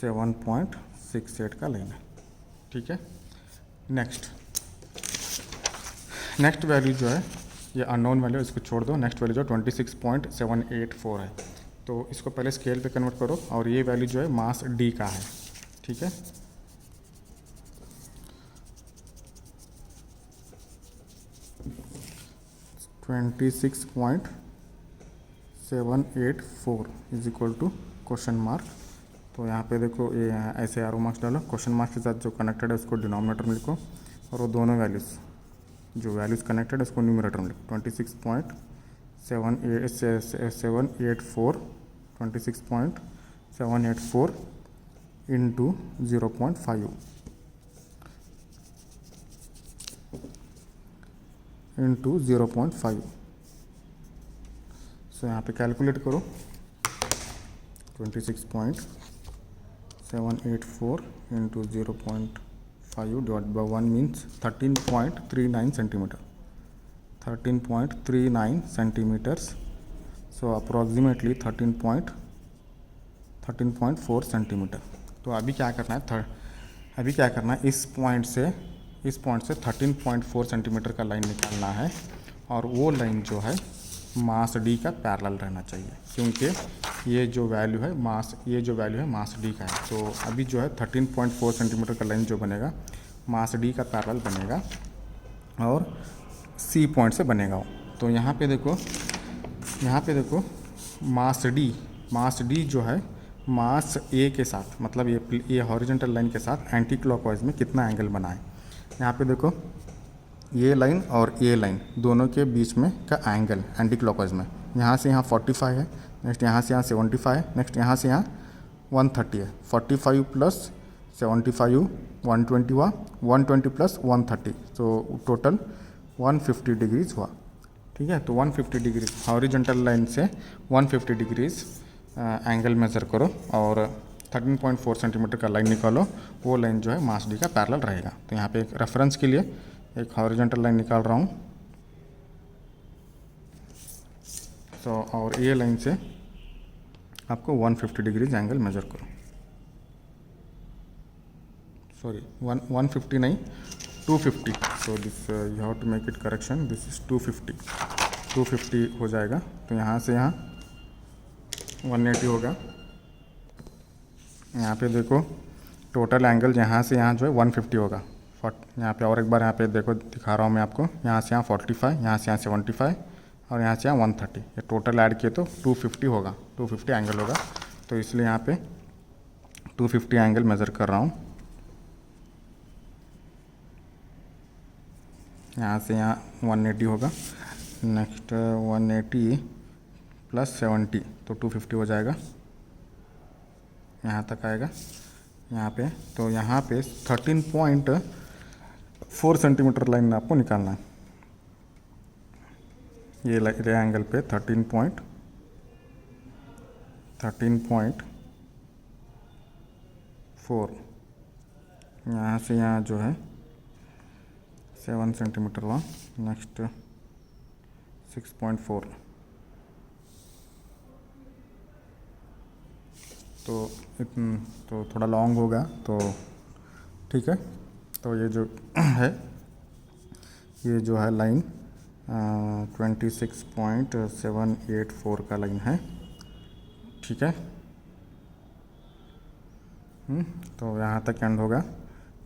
7.68 का लाइन है, ठीक है। नेक्स्ट वैल्यू जो है ये अननोन वैल्यू, इसको छोड़ दो। नेक्स्ट वैल्यू जो 26.784 है, तो इसको पहले स्केल पे कन्वर्ट करो और ये वैल्यू जो है मास डी का है, ठीक है। $26.784 is equal to question mark. तो यहाँ पे देखो ये ऐसे आरो मार्क्स डालो, क्वेश्चन मार्क के साथ जो कनेक्टेड है उसको डिनोमिनेटर में लिखो और वो दोनों वैल्यूज़ जो वैल्यूज़ कनेक्टेड है उसको न्यूमरेटर में लिखो। 26.784 इंटू 0.5 इंटू 0.5। सो यहाँ पे कैलकुलेट करो, 26.784 into 0.5 divide by 1 means 13.39 centimetre, 13.39 centimetres. So approximately 13.4 centimetre. तो अभी क्या करना है इस पॉइंट से 13.4 सेंटीमीटर का लाइन निकालना है और वो लाइन जो है मास डी का पैरेलल रहना चाहिए, क्योंकि ये जो वैल्यू है मास डी का है। तो अभी जो है 13.4 सेंटीमीटर का लाइन जो बनेगा मास डी का पैरेलल बनेगा और सी पॉइंट से बनेगा वो। तो यहाँ पे देखो मास डी जो है मास ए के साथ मतलब ये हॉरिजॉन्टल लाइन के साथ एंटी क्लॉकवाइज में कितना एंगल बनाए। यहाँ पे देखो ये लाइन और ये लाइन दोनों के बीच में का एंगल एंटी क्लॉकवाइज में यहाँ से यहाँ 45 है, नेक्स्ट यहाँ से यहाँ 75 है, नेक्स्ट यहाँ से यहाँ 130 है। 45 प्लस 75 120 हुआ, 120 प्लस 130, तो टोटल 150 डिग्रीज हुआ, ठीक है। तो 150 डिग्रीज हॉरिजॉन्टल लाइन से 150 डिग्रीज एंगल मेज़र करो और 13.4 सेंटीमीटर का लाइन निकालो, वो लाइन जो है मास डी का पैरेलल रहेगा। तो यहाँ पे एक रेफरेंस के लिए एक हॉरिजॉन्टल लाइन निकाल रहा हूँ। सो और ये लाइन से आपको 150 डिग्रीज एंगल मेज़र करो, सॉरी 150 नहीं 250। So this you have to make it correction, this is 250 हो जाएगा। तो यहाँ से यहाँ 180 होगा। यहाँ पे देखो टोटल एंगल यहाँ से यहाँ जो है 150 होगा। यहाँ पे और एक बार यहाँ पे देखो दिखा रहा हूँ मैं आपको, यहाँ से यहाँ 45, यहाँ से यहाँ 75 और यहाँ से यहाँ 130, ये टोटल ऐड किए तो 250 होगा, 250 एंगल होगा। तो इसलिए यहाँ पे 250 एंगल मेज़र कर रहा हूँ। यहाँ से यहाँ 180 होगा, नेक्स्ट 180 प्लस 70 तो 250 हो जाएगा, यहाँ तक आएगा यहाँ पे। तो यहाँ पे 13.4 सेंटीमीटर लाइन आपको निकालना है। ये एंगल पे 13.4 यहाँ से यहाँ जो है 7 सेंटीमीटर हुआ। नेक्स्ट 6.4, तो थोड़ा लॉन्ग होगा, तो ठीक है। तो ये जो है, ये जो है लाइन 26.784 का लाइन है, ठीक है। तो यहाँ तक एंड होगा।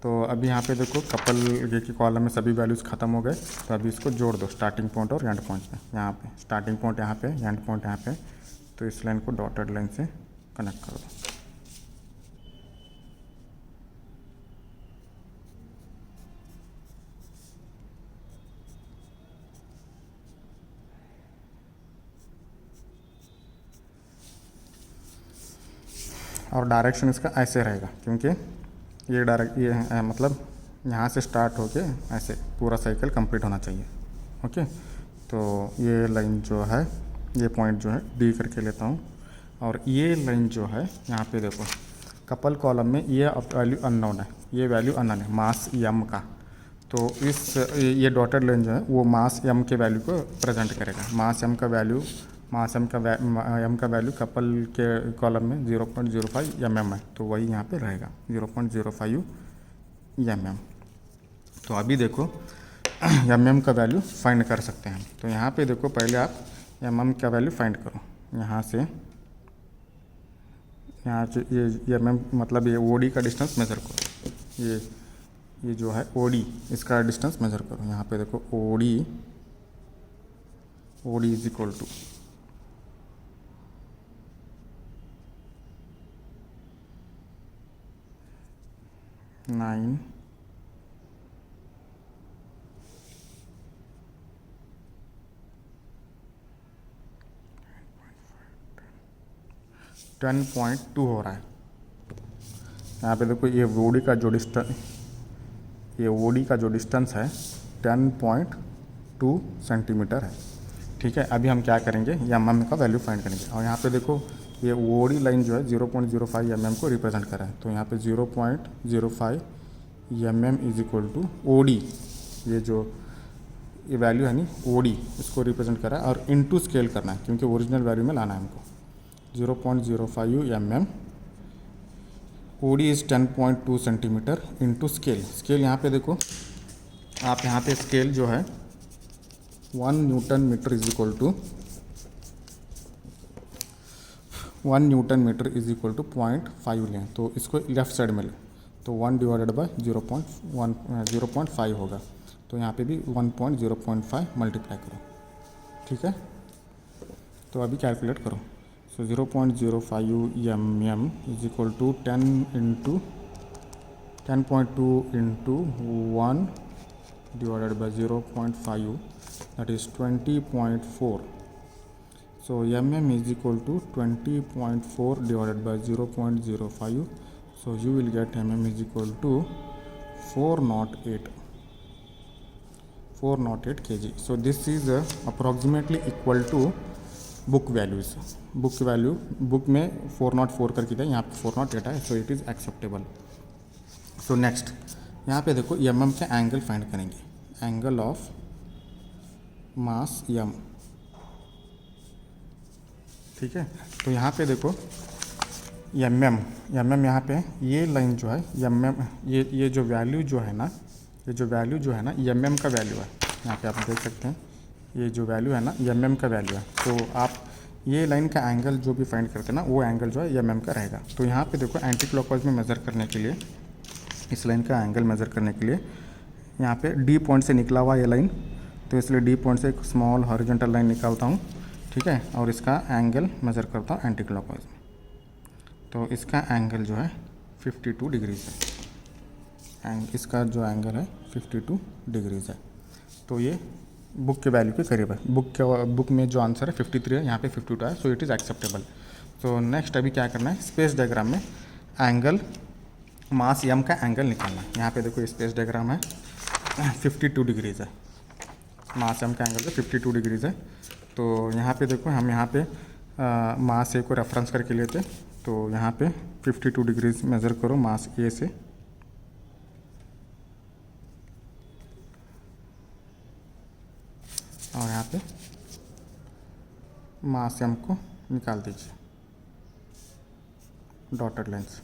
तो अभी यहाँ पे देखो कपल ये की कॉलम में सभी वैल्यूज़ ख़त्म हो गए। तो अभी इसको जोड़ दो स्टार्टिंग पॉइंट और एंड पॉइंट में। यहाँ पे स्टार्टिंग पॉइंट यहाँ पे, एंड पॉइंट यहाँ पे। तो इस लाइन को डॉटेड लाइन से कनेक्ट कर दो। और डायरेक्शन इसका ऐसे रहेगा, क्योंकि ये मतलब यहाँ से स्टार्ट होके ऐसे पूरा साइकिल कंप्लीट होना चाहिए। ओके, तो ये लाइन जो है, ये पॉइंट जो है डी करके लेता हूँ। और ये लाइन जो है यहाँ पे देखो कपल कॉलम में ये वैल्यू अननोन है, ये वैल्यू अननोन है मास एम का। तो ये डॉटेड लाइन जो है वो मास एम के वैल्यू को प्रेजेंट करेगा। मास एम का वैल्यू कपल के कॉलम में 0.05 mm है, तो वही यहाँ पे रहेगा 0.05 mm। तो अभी देखो mm का वैल्यू फाइंड कर सकते हैं। तो यहाँ पे देखो पहले आप mm का वैल्यू फाइंड करो। यहाँ से ये mm मतलब ये OD का डिस्टेंस मेज़र करो। ये जो है OD, इसका डिस्टेंस मेज़र करो। यहाँ पे देखो OD इज इक्वल टू 9 10.2 हो रहा है। यहाँ पे देखो ये OD का जो डिस्टेंस है 10.2 सेंटीमीटर है, ठीक है। अभी हम क्या करेंगे, mm का वैल्यू फाइंड करेंगे। और यहाँ पे देखो ये OD लाइन जो है 0.05 mm को रिप्रेजेंट कर रहा है। तो यहाँ पे 0.05 mm is equal to OD, ये वैल्यू है नहीं OD, इसको रिप्रेजेंट कर रहा है। और इनटू स्केल करना है, क्योंकि ओरिजिनल वैल्यू में लाना है हमको। 0.05 mm, OD is 10.2 centimetre into scale यहाँ पे देखो आप, यहाँ पे स्केल जो है 1 newton metre is equal to 0.5 लें। तो इसको लेफ़्ट साइड में लें, तो 1 डिवाइडेड बाय 0.5 होगा। तो यहाँ पे भी 1.0.5 मल्टीप्लाई करो, ठीक है। तो अभी कैलकुलेट करो। So 0.05 mm is equal to 10.2 into 1 divided by 0.5, that is 20.4. So mm is equal to 20.4 divided by 0.05. So you will get mm is equal to 408 kg. So this is approximately equal to book values. Book में 404 करके दिया, यहाँ पे 408 है। So it is acceptable. So next यहाँ पे देखो mm के एंगल फाइंड करेंगे, एंगल ऑफ मास m, ठीक है। तो यहाँ पे देखो mm यहाँ पे ये लाइन जो है mm, ये जो वैल्यू जो है ना mm का वैल्यू है। यहाँ पे आप देख सकते हैं ये जो वैल्यू है ना mm का वैल्यू है। तो आप ये लाइन का एंगल जो भी फाइंड करते हैं ना, वो एंगल जो है mm का रहेगा। तो यहाँ पे देखो एंटी क्लॉकवाइज में मेज़र करने के लिए, इस लाइन का एंगल मेज़र करने के लिए यहाँ पे डी पॉइंट से निकला हुआ ये लाइन, तो इसलिए डी पॉइंट से एक स्मॉल हॉरिजॉन्टल लाइन निकालता हूँ, ठीक है। और इसका एंगल मेज़र करता हूँ एंटी क्लॉकवाइज में। तो इसका एंगल जो है 52 डिग्रीज़ है। इसका जो एंगल है 52 डिग्रीज़ है। तो ये बुक के वैल्यू के करीब है। बुक में जो आंसर है 53 है, यहाँ पे 52 है। So it is acceptable. तो नेक्स्ट अभी क्या करना है, स्पेस डायग्राम में एंगल मास m का एंगल निकालना है। यहाँ पे देखो ये स्पेस डायग्राम है, 52 डिग्रीज़ है। मास m का एंगल है 52 डिग्रीज़ है। तो यहाँ पे देखो हम यहाँ पे मास a को रेफरेंस करके लेते, तो यहाँ पे 52 डिग्रीज़ मेज़र करो मास a से। मास एम को निकाल दीजिए डॉटेड लाइन से।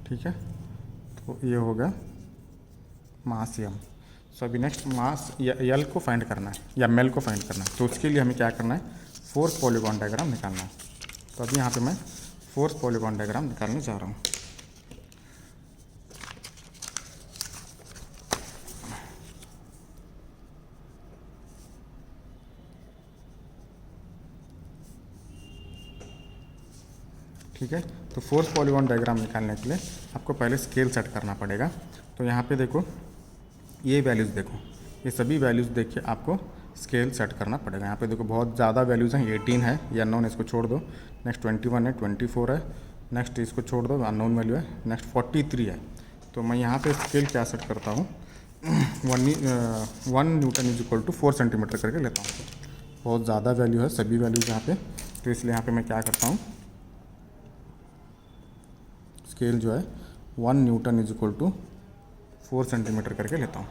ठीक है, तो ये हो गया मास एम। सो अभी नेक्स्ट मास यल को फाइंड करना है या मेल को फाइंड करना है, तो उसके लिए हमें क्या करना है, फोर्स पॉलीगॉन डायग्राम निकालना है। तो अभी यहाँ पे मैं फोर्स पॉलीगॉन डायग्राम निकालने जा रहा हूँ। ठीक है, तो फोर्स पॉलीगॉन डायग्राम निकालने के लिए आपको पहले स्केल सेट करना पड़ेगा। तो यहाँ पे देखो ये वैल्यूज़ देखो, ये सभी वैल्यूज़ देख के आपको स्केल सेट करना पड़ेगा। यहाँ पे देखो बहुत ज़्यादा वैल्यूज़ हैं, 18 है ये अननोन, इसको छोड़ दो। नेक्स्ट 21 है, 24 है, नेक्स्ट इसको छोड़ दो अननोन वैल्यू है, नेक्स्ट 43 है। तो मैं यहाँ पे स्केल क्या सेट करता हूँ, 1 newton is equal to 4 centimetre करके लेता हूँ। बहुत ज़्यादा वैल्यू है सभी वैल्यूज़ यहाँ पे, तो इसलिए यहाँ पे मैं क्या करता हूँ, स्केल जो है 1 newton is equal to 4 centimetre करके लेता हूँ।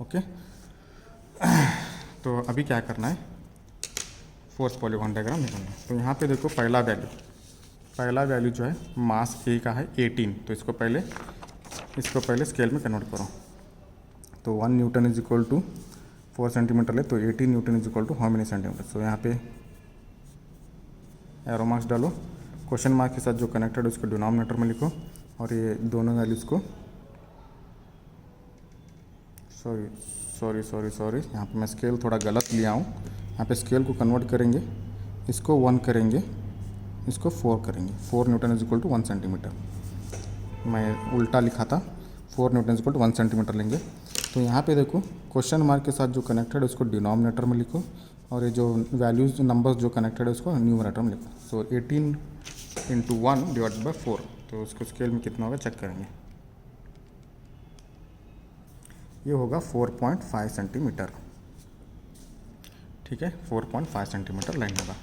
ओके, तो अभी क्या करना है, फोर्स पॉलीगॉन डायग्राम निकालना है। तो यहाँ पे देखो पहला वैल्यू जो है मास ए का है 18, तो इसको पहले स्केल में कन्वर्ट करो। तो 1 newton is equal to 4 centimetre ले, तो 18 newton is equal to how many centimetre. तो यहाँ पे एरो मार्क्स डालो, क्वेश्चन मार्क के साथ जो कनेक्टेड है उसको डिनोमिनेटर में लिखो, और ये दोनों वैल्यूज़ को सॉरी यहाँ पे मैं स्केल थोड़ा गलत लिया हूँ। यहाँ पे स्केल को कन्वर्ट करेंगे, इसको 1 करेंगे, इसको 4 करेंगे। 4 newton is equal to 1 centimetre, मैं उल्टा लिखा था, 4 newton is equal to 1 centimetre लेंगे। तो यहाँ पे देखो क्वेश्चन मार्क के साथ जो कनेक्टेड है उसको डिनोमिनेटर में लिखो, और ये जो वैल्यूज़ नंबर्स जो कनेक्टेड है उसको न्यूमरेटर में लिखो। सो 18 इंटू 1 डिवाइडेड बाई 4, तो उसको स्केल में कितना होगा चेक करेंगे, ये होगा 4.5 सेंटीमीटर। ठीक है, 4.5 सेंटीमीटर लाइन होगा।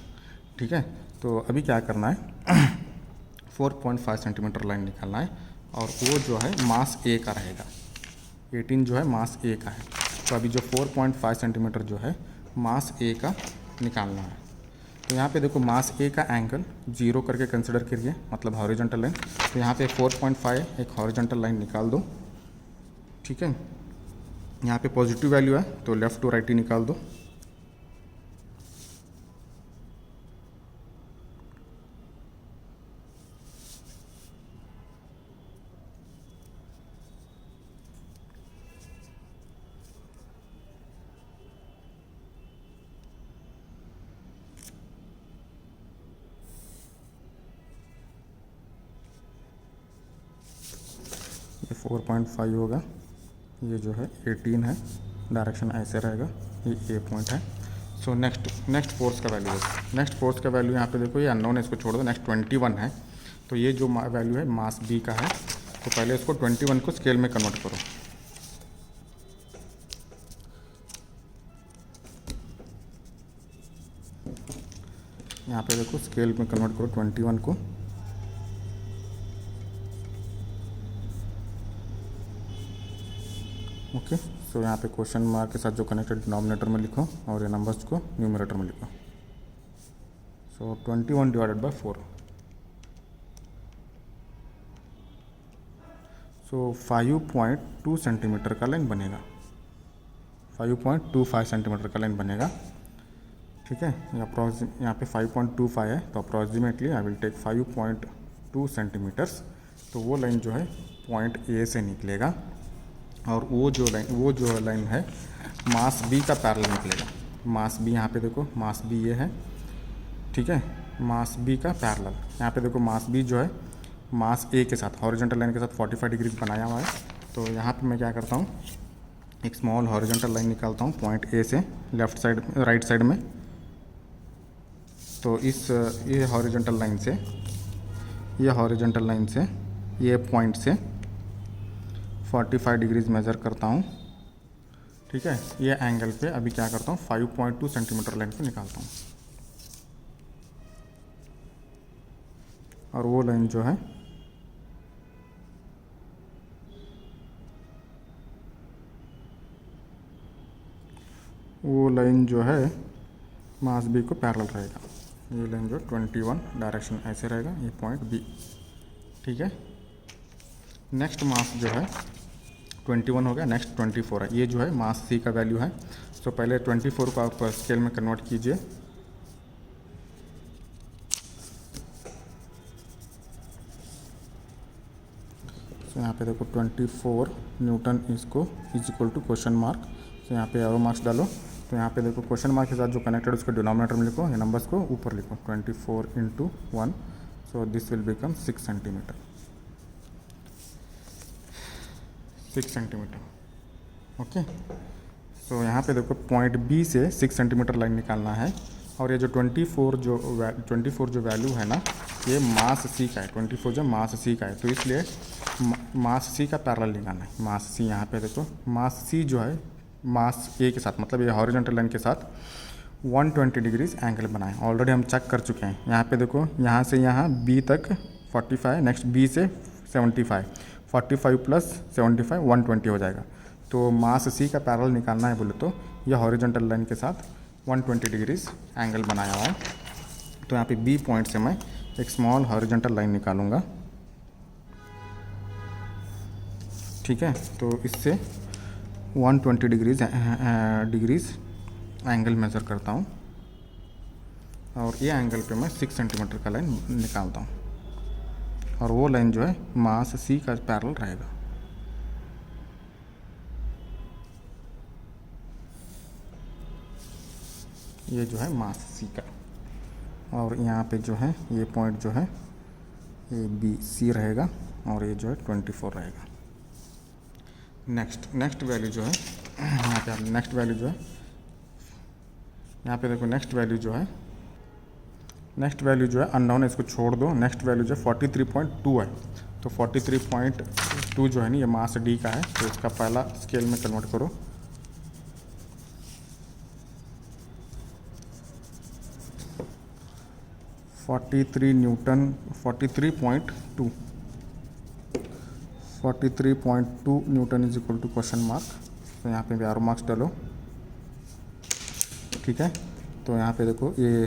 ठीक है, तो अभी क्या करना है, 4.5 सेंटीमीटर लाइन निकालना है, और वो जो है मास ए का रहेगा। 18 जो है मास ए का है, तो अभी जो 4.5 सेंटीमीटर जो है मास ए का निकालना है। तो यहाँ पे देखो मास ए का एंगल 0 करके कंसिडर करिए, मतलब हॉरिजॉन्टल लाइन। तो यहाँ पे 4.5 एक हॉरिजॉन्टल लाइन निकाल दो। ठीक है, यहाँ पे पॉजिटिव वैल्यू है तो लेफ़्ट टू राइट ही निकाल दो। ये 4.5 होगा, ये जो है 18 है, डायरेक्शन ऐसे रहेगा, ये ए पॉइंट है। सो नेक्स्ट फोर्स का वैल्यू है, नेक्स्ट फोर्स का वैल्यू यहाँ पे देखो ये अननोन है, इसको छोड़ दो। नेक्स्ट 21 है, तो ये जो वैल्यू है मास बी का है, तो पहले इसको 21 को स्केल में कन्वर्ट करो। यहाँ पे देखो स्केल में कन्वर्ट करो 21 को। ओके, सो यहाँ पे क्वेश्चन मार्क के साथ जो कनेक्टेड डिनोमिनेटर में लिखो, और ये नंबर्स को न्यूमरेटर में लिखो। सो 21 डिवाइडेड बाय 4, सो 5.2 सेंटीमीटर का लाइन बनेगा, 5.25 सेंटीमीटर का लाइन बनेगा। ठीक है, यहाँ पे 5.25 है, तो approximately I will take 5.2 centimetres. तो वो लाइन जो है पॉइंट ए से निकलेगा, और वो जो लाइन है मास बी का पैरेलल निकलेगा। मास बी यहाँ पे देखो, मास बी ये है। ठीक है, मास बी का पैरेलल, यहाँ पे देखो मास बी जो है मास ए के साथ हॉरिजॉन्टल लाइन के साथ 45 डिग्रीज बनाया हुआ है। तो यहाँ पे मैं क्या करता हूँ, एक स्मॉल हॉरिजॉन्टल लाइन निकालता हूँ पॉइंट ए से लेफ्ट साइड राइट साइड में। तो ये हॉरिजॉन्टल लाइन से ये पॉइंट से 45 डिग्रीज मेज़र करता हूँ। ठीक है, ये एंगल पे अभी क्या करता हूँ, 5.2 सेंटीमीटर लाइन पे निकालता हूँ, और वो लाइन जो है लाइन जो है मास बी को पैरेलल रहेगा। ये लाइन जो 21 डायरेक्शन ऐसे रहेगा, ये पॉइंट बी, ठीक है। नेक्स्ट मास जो है 21 हो गया, नेक्स्ट 24 है। ये जो है मास सी का वैल्यू है। तो पहले 24 को आप स्केल में कन्वर्ट कीजिए। तो यहाँ पे देखो 24 न्यूटन इसको is equal to question mark. तो यहाँ पे एरो मार्क्स डालो। तो यहाँ पे देखो क्वेश्चन मार्क के साथ जो कनेक्टेड उसको डिनोमिनेटर में लिखो, ये नंबर्स को ऊपर लिखो 24 × 1, so this will become 6 centimetre, 6 centimetre, okay. So यहाँ पे देखो पॉइंट बी से 6 सेंटीमीटर लाइन निकालना है। और ये जो 24 जो वैल्यू है ना, ये मास सी का है। 24 जो मास सी का है, तो इसलिए मास सी का पैरेलल निकालना है। मास सी यहाँ पे देखो, मास सी जो है मास ए के साथ, मतलब ये हॉरिजॉन्टल लाइन के साथ 120 डिग्रीज एंगल बनाए। ऑलरेडी हम चेक कर चुके हैं। यहाँ पे देखो, यहाँ से यहाँ बी तक 45, नेक्स्ट बी से 75, 45 + 75 120 हो जाएगा। तो मास सी का पैरेलल निकालना है बोले तो ये हॉरिजॉन्टल लाइन के साथ 120 डिग्रीज एंगल बनाया हुआ है। तो यहाँ पे बी पॉइंट से मैं एक स्मॉल हॉरिजॉन्टल लाइन निकालूंगा, ठीक है। तो इससे 120 डिग्रीज एंगल मेज़र करता हूँ और ये एंगल पे मैं 6 सेंटीमीटर का लाइन निकालता हूँ और वो लाइन जो है मास सी का पैरेलल रहेगा। ये जो है मास सी का, और यहाँ पे जो है ये पॉइंट जो है ये बी सी रहेगा और ये जो है 24 रहेगा। नेक्स्ट वैल्यू जो है यहाँ पे, आप नेक्स्ट वैल्यू जो है यहाँ पे देखो, नेक्स्ट वैल्यू जो है अननोन है, इसको छोड़ दो। नेक्स्ट वैल्यू जो है 43.2 है। तो 43.2 जो है ना, ये मास डी का है। तो इसका पहला स्केल में कन्वर्ट करो। Newton 43.2 newton is equal to question mark. तो यहाँ पे भी एरो मार्क्स डालो, ठीक है। तो यहाँ पे देखो, ये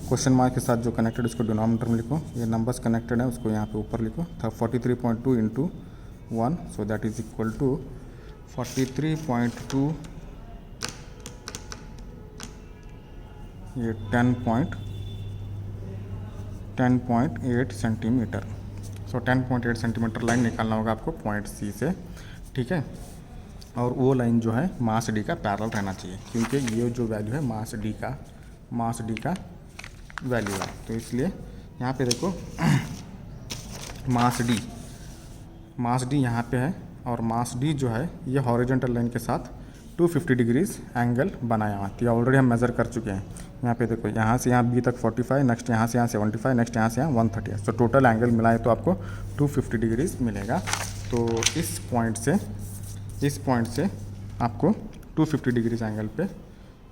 क्वेश्चन मार्क के साथ जो कनेक्टेड उसको डिनोमिनेटर में लिखो, ये नंबर्स कनेक्टेड है उसको यहाँ पे ऊपर लिखो। 43.2 × 1, so that is equal to 43.2, ये 10.8 सेंटीमीटर। सो 10.8 सेंटीमीटर लाइन निकालना होगा आपको पॉइंट सी से, ठीक है। और वो लाइन जो है मास डी का पैरेलल रहना चाहिए, क्योंकि ये जो वैल्यू है मास डी का वैल्यू है। तो इसलिए यहाँ पे देखो मास डी यहाँ पे है, और मास डी जो है ये हॉरिजॉन्टल लाइन के साथ 250 डिग्रीज एंगल बनाया हुआ है। तो ये ऑलरेडी हम मेज़र कर चुके हैं। यहाँ पे देखो, यहाँ से यहाँ बी तक 45, नेक्स्ट यहाँ से यहाँ 75, नेक्स्ट यहाँ से यहाँ 130। तो टोटल एंगल मिलाए तो आपको 250 डिग्रीज मिलेगा। तो इस पॉइंट से आपको 250 डिग्रीज एंगल पे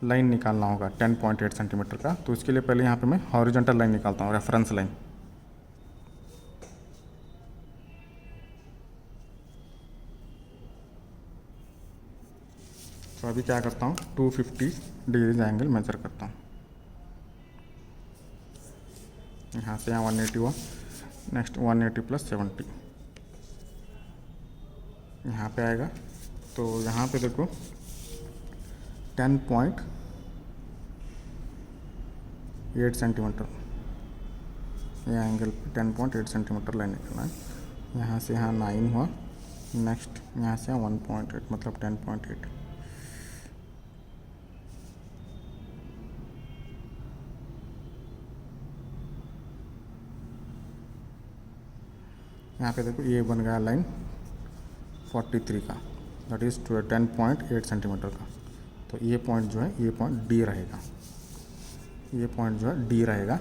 लाइन निकालना होगा 10.8 सेंटीमीटर का। तो इसके लिए पहले यहाँ पे मैं हॉरिजॉन्टल लाइन निकालता हूँ, रेफरेंस लाइन। तो अभी क्या करता हूँ, 250 डिग्रीज एंगल मेजर करता हूँ। यहाँ से यहाँ 180 हुआ, नेक्स्ट 180 + 70 यहाँ पे आएगा। तो यहाँ पे देखो 10.8 सेंटीमीटर, ये एंगल 10.8 सेंटीमीटर लाइन निकलना है। यहाँ से यहाँ 9 हुआ, नेक्स्ट यहाँ से यहाँ 1.8, मतलब 10.8। यहाँ पे देखो, ये बन गया लाइन 43 का, दैट इज़ 10.8 सेंटीमीटर का। तो ये पॉइंट जो है, ये पॉइंट डी रहेगा, ये पॉइंट जो है डी रहेगा।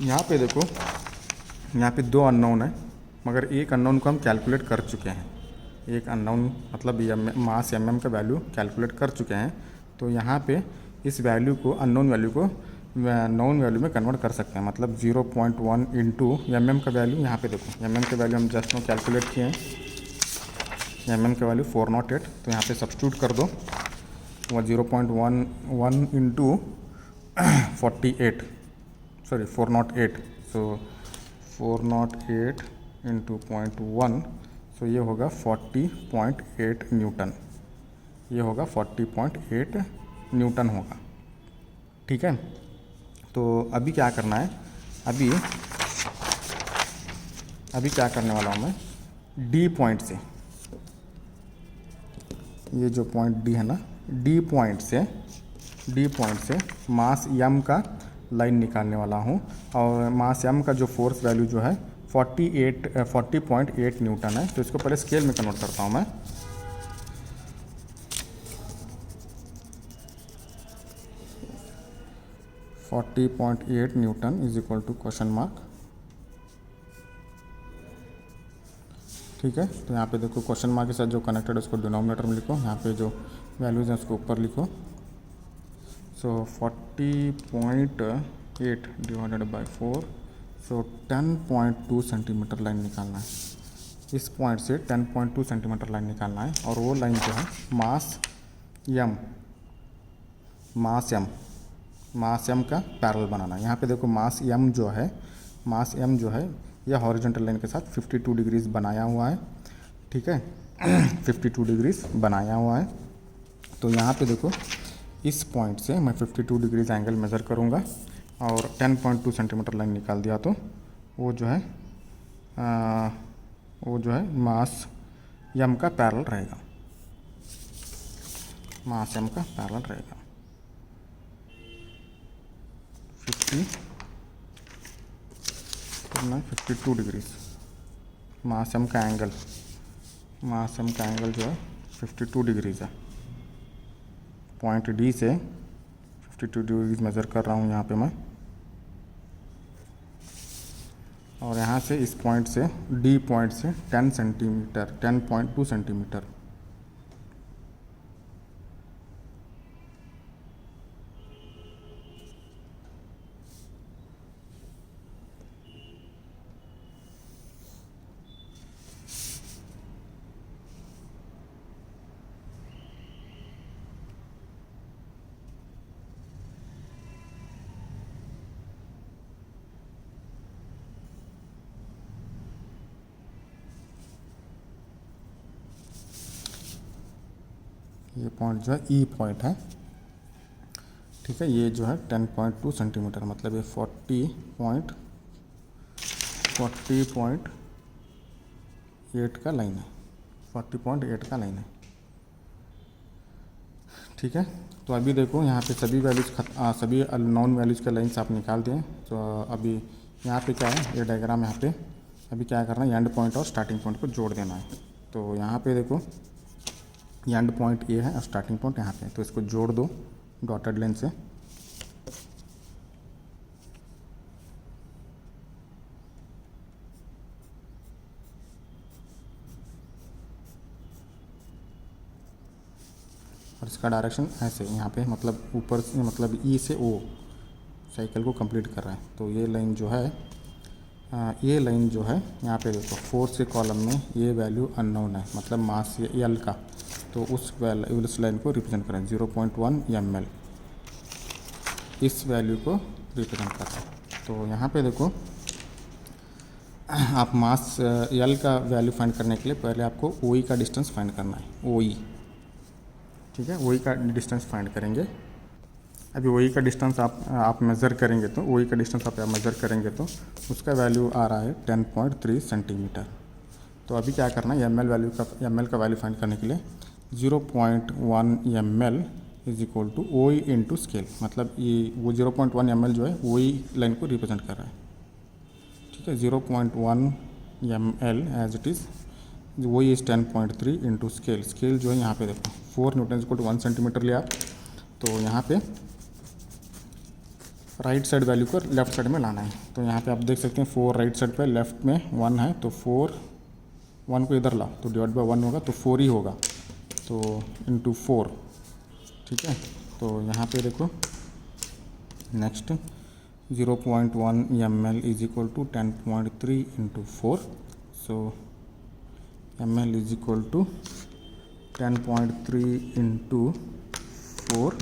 यहाँ पे देखो, यहाँ पे 2 अननोन है, मगर एक अननोन को हम कैलकुलेट कर चुके हैं। एक अननोन मतलब मास एम का वैल्यू कैलकुलेट कर चुके हैं। तो यहाँ पे इस वैल्यू को, अननोन वैल्यू को नोन वैल्यू में कन्वर्ट कर सकते हैं। मतलब 0.1 इंटू एम का वैल्यू, यहाँ पे देखो एम का वैल्यू हम जस्ट नो कैलकुलेट किए हैं। एम का वैल्यू 408, तो यहाँ पे सब्स्टिट्यूट कर दो। वह 0.11 इंटू 48, सॉरी 408, सो 408 इंटू 0.1, सो ये होगा 40.8 न्यूटन, ये होगा 40.8 न्यूटन होगा। ठीक है, तो अभी क्या करना है, अभी क्या करने वाला हूँ मैं, डी पॉइंट से, ये जो पॉइंट डी है ना, डी पॉइंट से मास यम का लाइन निकालने वाला हूँ। और मास यम का जो फोर्स वैल्यू जो है 40.8 न्यूटन है। तो इसको पहले स्केल में कन्वर्ट करता हूँ मैं। $40.8 newton is equal to question mark. ठीक है, तो यहाँ पे देखो क्वेश्चन मार्क के साथ जो कनेक्टेड है उसको डिनोमिनेटर में लिखो, यहाँ पे जो वैल्यूज़ हैं उसको ऊपर लिखो। सो 40.8 divided by 4, so 10.2 centimetre line निकालना है। इस पॉइंट से 10.2 सेंटीमीटर लाइन निकालना है, और वो लाइन जो है मास यम का पैरेलल बनाना है। यहाँ पे देखो मास यम जो है यह हॉरिजॉन्टल लाइन के साथ 52 डिग्रीज बनाया हुआ है। ठीक है 52 डिग्रीज बनाया हुआ है। तो यहाँ पे देखो इस पॉइंट से मैं 52 डिग्रीज एंगल मेज़र करूँगा और 10.2 सेंटीमीटर लाइन निकाल दिया, तो वो जो है मास यम का पैरेलल रहेगा, मास यम का पैरेलल रहेगा 52 डिग्रीज। मास यम का एंगल जो है 52 डिग्रीज है। पॉइंट डी से 52 डिग्रीज मेज़र कर रहा हूँ यहाँ पे मैं, और यहाँ से इस पॉइंट से डी पॉइंट से 10.2 सेंटीमीटर। ये पॉइंट जो है ई पॉइंट है। ठीक है, ये जो है 10.2 सेंटीमीटर, मतलब ये 40.8 का लाइन है, 40.8 का लाइन है। ठीक है, तो अभी देखो यहाँ पे सभी सभी नॉन वैल्यूज़ के लाइन्स आप निकाल दें। तो अभी यहाँ पे क्या है, ये डायग्राम यहाँ पे अभी क्या करना है, एंड पॉइंट और स्टार्टिंग पॉइंट को जोड़ देना है। तो यहाँ पे देखो एंड पॉइंट ये है और स्टार्टिंग पॉइंट यहाँ पे, तो इसको जोड़ दो डॉटेड लाइन से। और इसका डायरेक्शन ऐसे यहाँ पे, मतलब ऊपर से, मतलब ई से ओ साइकिल को कंप्लीट कर रहा है। तो ये लाइन जो है यहाँ पे देखो 4 के कॉलम में ये वैल्यू अननोन है, मतलब मास यल का। तो उस लाइन को रिप्रेजेंट करें 0.1 ml, इस वैल्यू को रिप्रेजेंट कर रहा है। तो यहाँ पे देखो आप मास यल का वैल्यू फाइंड करने के लिए पहले आपको OE का डिस्टेंस फाइंड करना है, OE। ठीक है, OE का डिस्टेंस फाइंड करेंगे। अभी OE का डिस्टेंस आप मेज़र करेंगे, तो OE का डिस्टेंस आप मेज़र करेंगे तो उसका वैल्यू आ रहा है 10.3 सेंटीमीटर। तो अभी क्या करना है, ml का वैल्यू फाइंड करने के लिए 0.1 ml is equal to OE into scale, मतलब ये वो 0.1 ml जो है OE लाइन को रिप्रेजेंट कर रहा है। ठीक है, 0.1 ml as it is, OE is 10.3 into scale जो है यहाँ पे देखो 4 न्यूटन इक्वल टू 1 सेंटीमीटर लिया। तो यहाँ पे राइट साइड वैल्यू को लेफ्ट साइड में लाना है। तो यहाँ पे आप देख सकते हैं 4 राइट साइड पे, लेफ्ट में 1 है, तो 1 को इधर ला तो डिवाइड बाय 1 होगा, तो 4 ही होगा, तो इंटू 4। ठीक है, तो यहाँ पे देखो next 0.1 ml is equal to 10.3 into 4, so ml is equal to 10.3 into 4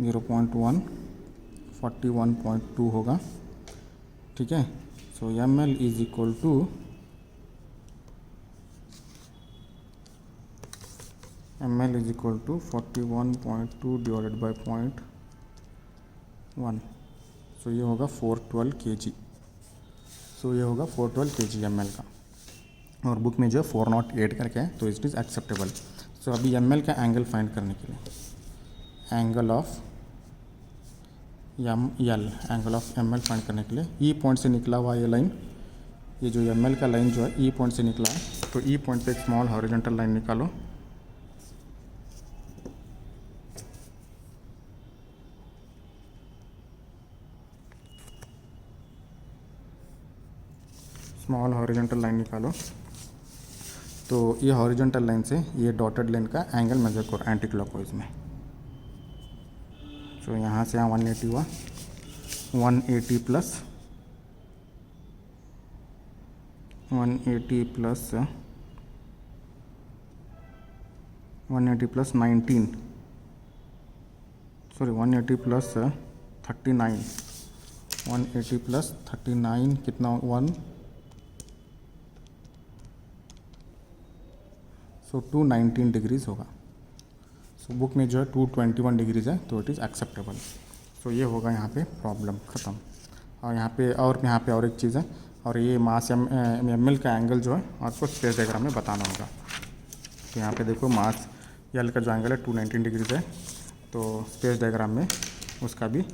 0.1 41.2 होगा, ठीक है। So ml is equal to ml is equal to 41.2 divided by 0.1, so ये होगा 412 kg। सो ये होगा 412 kg ml का, और बुक में जो है 408 करके है, तो इट इज़ एक्सेप्टेबल। सो अभी ml का एंगल फाइंड करने के लिए angle of angle of ml find करने के लिए ई पॉइंट से निकला हुआ ये लाइन, ये जो ml का लाइन जो है ई पॉइंट से निकला है, तो ई पॉइंट पे एक स्मॉल हॉरिजॉन्टल लाइन निकालो। स्मॉल हॉरिजॉन्टल लाइन निकालो, तो ये हॉरिजॉन्टल लाइन से ये डॉटेड लाइन का एंगल मेजर करो एंटी क्लॉकवाइज में। तो यहाँ से यहाँ 180 हुआ, 180 plus 180 plus 19, sorry 180 plus 39, 180 plus 39 कितना 1, सो 219 डिग्रीज होगा। सो बुक में जो है 221 डिग्रीज है, तो इट इज़ एक्सेप्टेबल। सो ये होगा यहाँ पे प्रॉब्लम ख़त्म। और यहाँ पे और एक चीज़ है, और ये मास ml का एंगल जो है आपको स्पेस डायग्राम में बताना होगा। तो यहाँ पे देखो मास यल का जो एंगल है 219 डिग्रीज है, तो स्पेस डायग्राम में उसका भी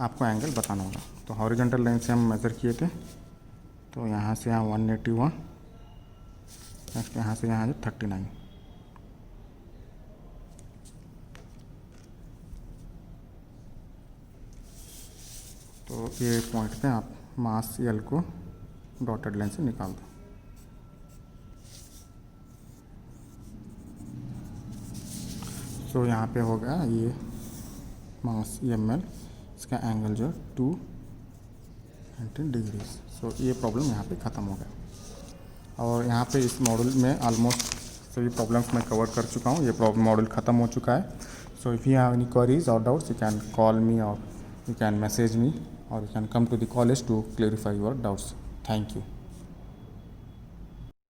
आपको एंगल बताना होगा। तो हॉरिजॉन्टल लाइन से हम मेज़र किए थे, तो यहाँ से यहाँ 180 हुआ, नेक्स्ट यहाँ से यहाँ 39, तो ये पॉइंट पे आप मास यल को डॉटेड लाइन से निकाल दो। सो यहाँ पे होगा ये मास ml, इसका एंगल जो 219 डिग्रीज। सो ये प्रॉब्लम यहाँ पे ख़त्म हो गया। और यहाँ पे इस मॉड्यूल में ऑलमोस्ट सभी प्रॉब्लम्स मैं कवर कर चुका हूँ, ये प्रॉब्लम मॉड्यूल ख़त्म हो चुका है। So if you have any queries or doubts, you can call me or you can message me or you can come to the college to clarify your doubts. Thank you.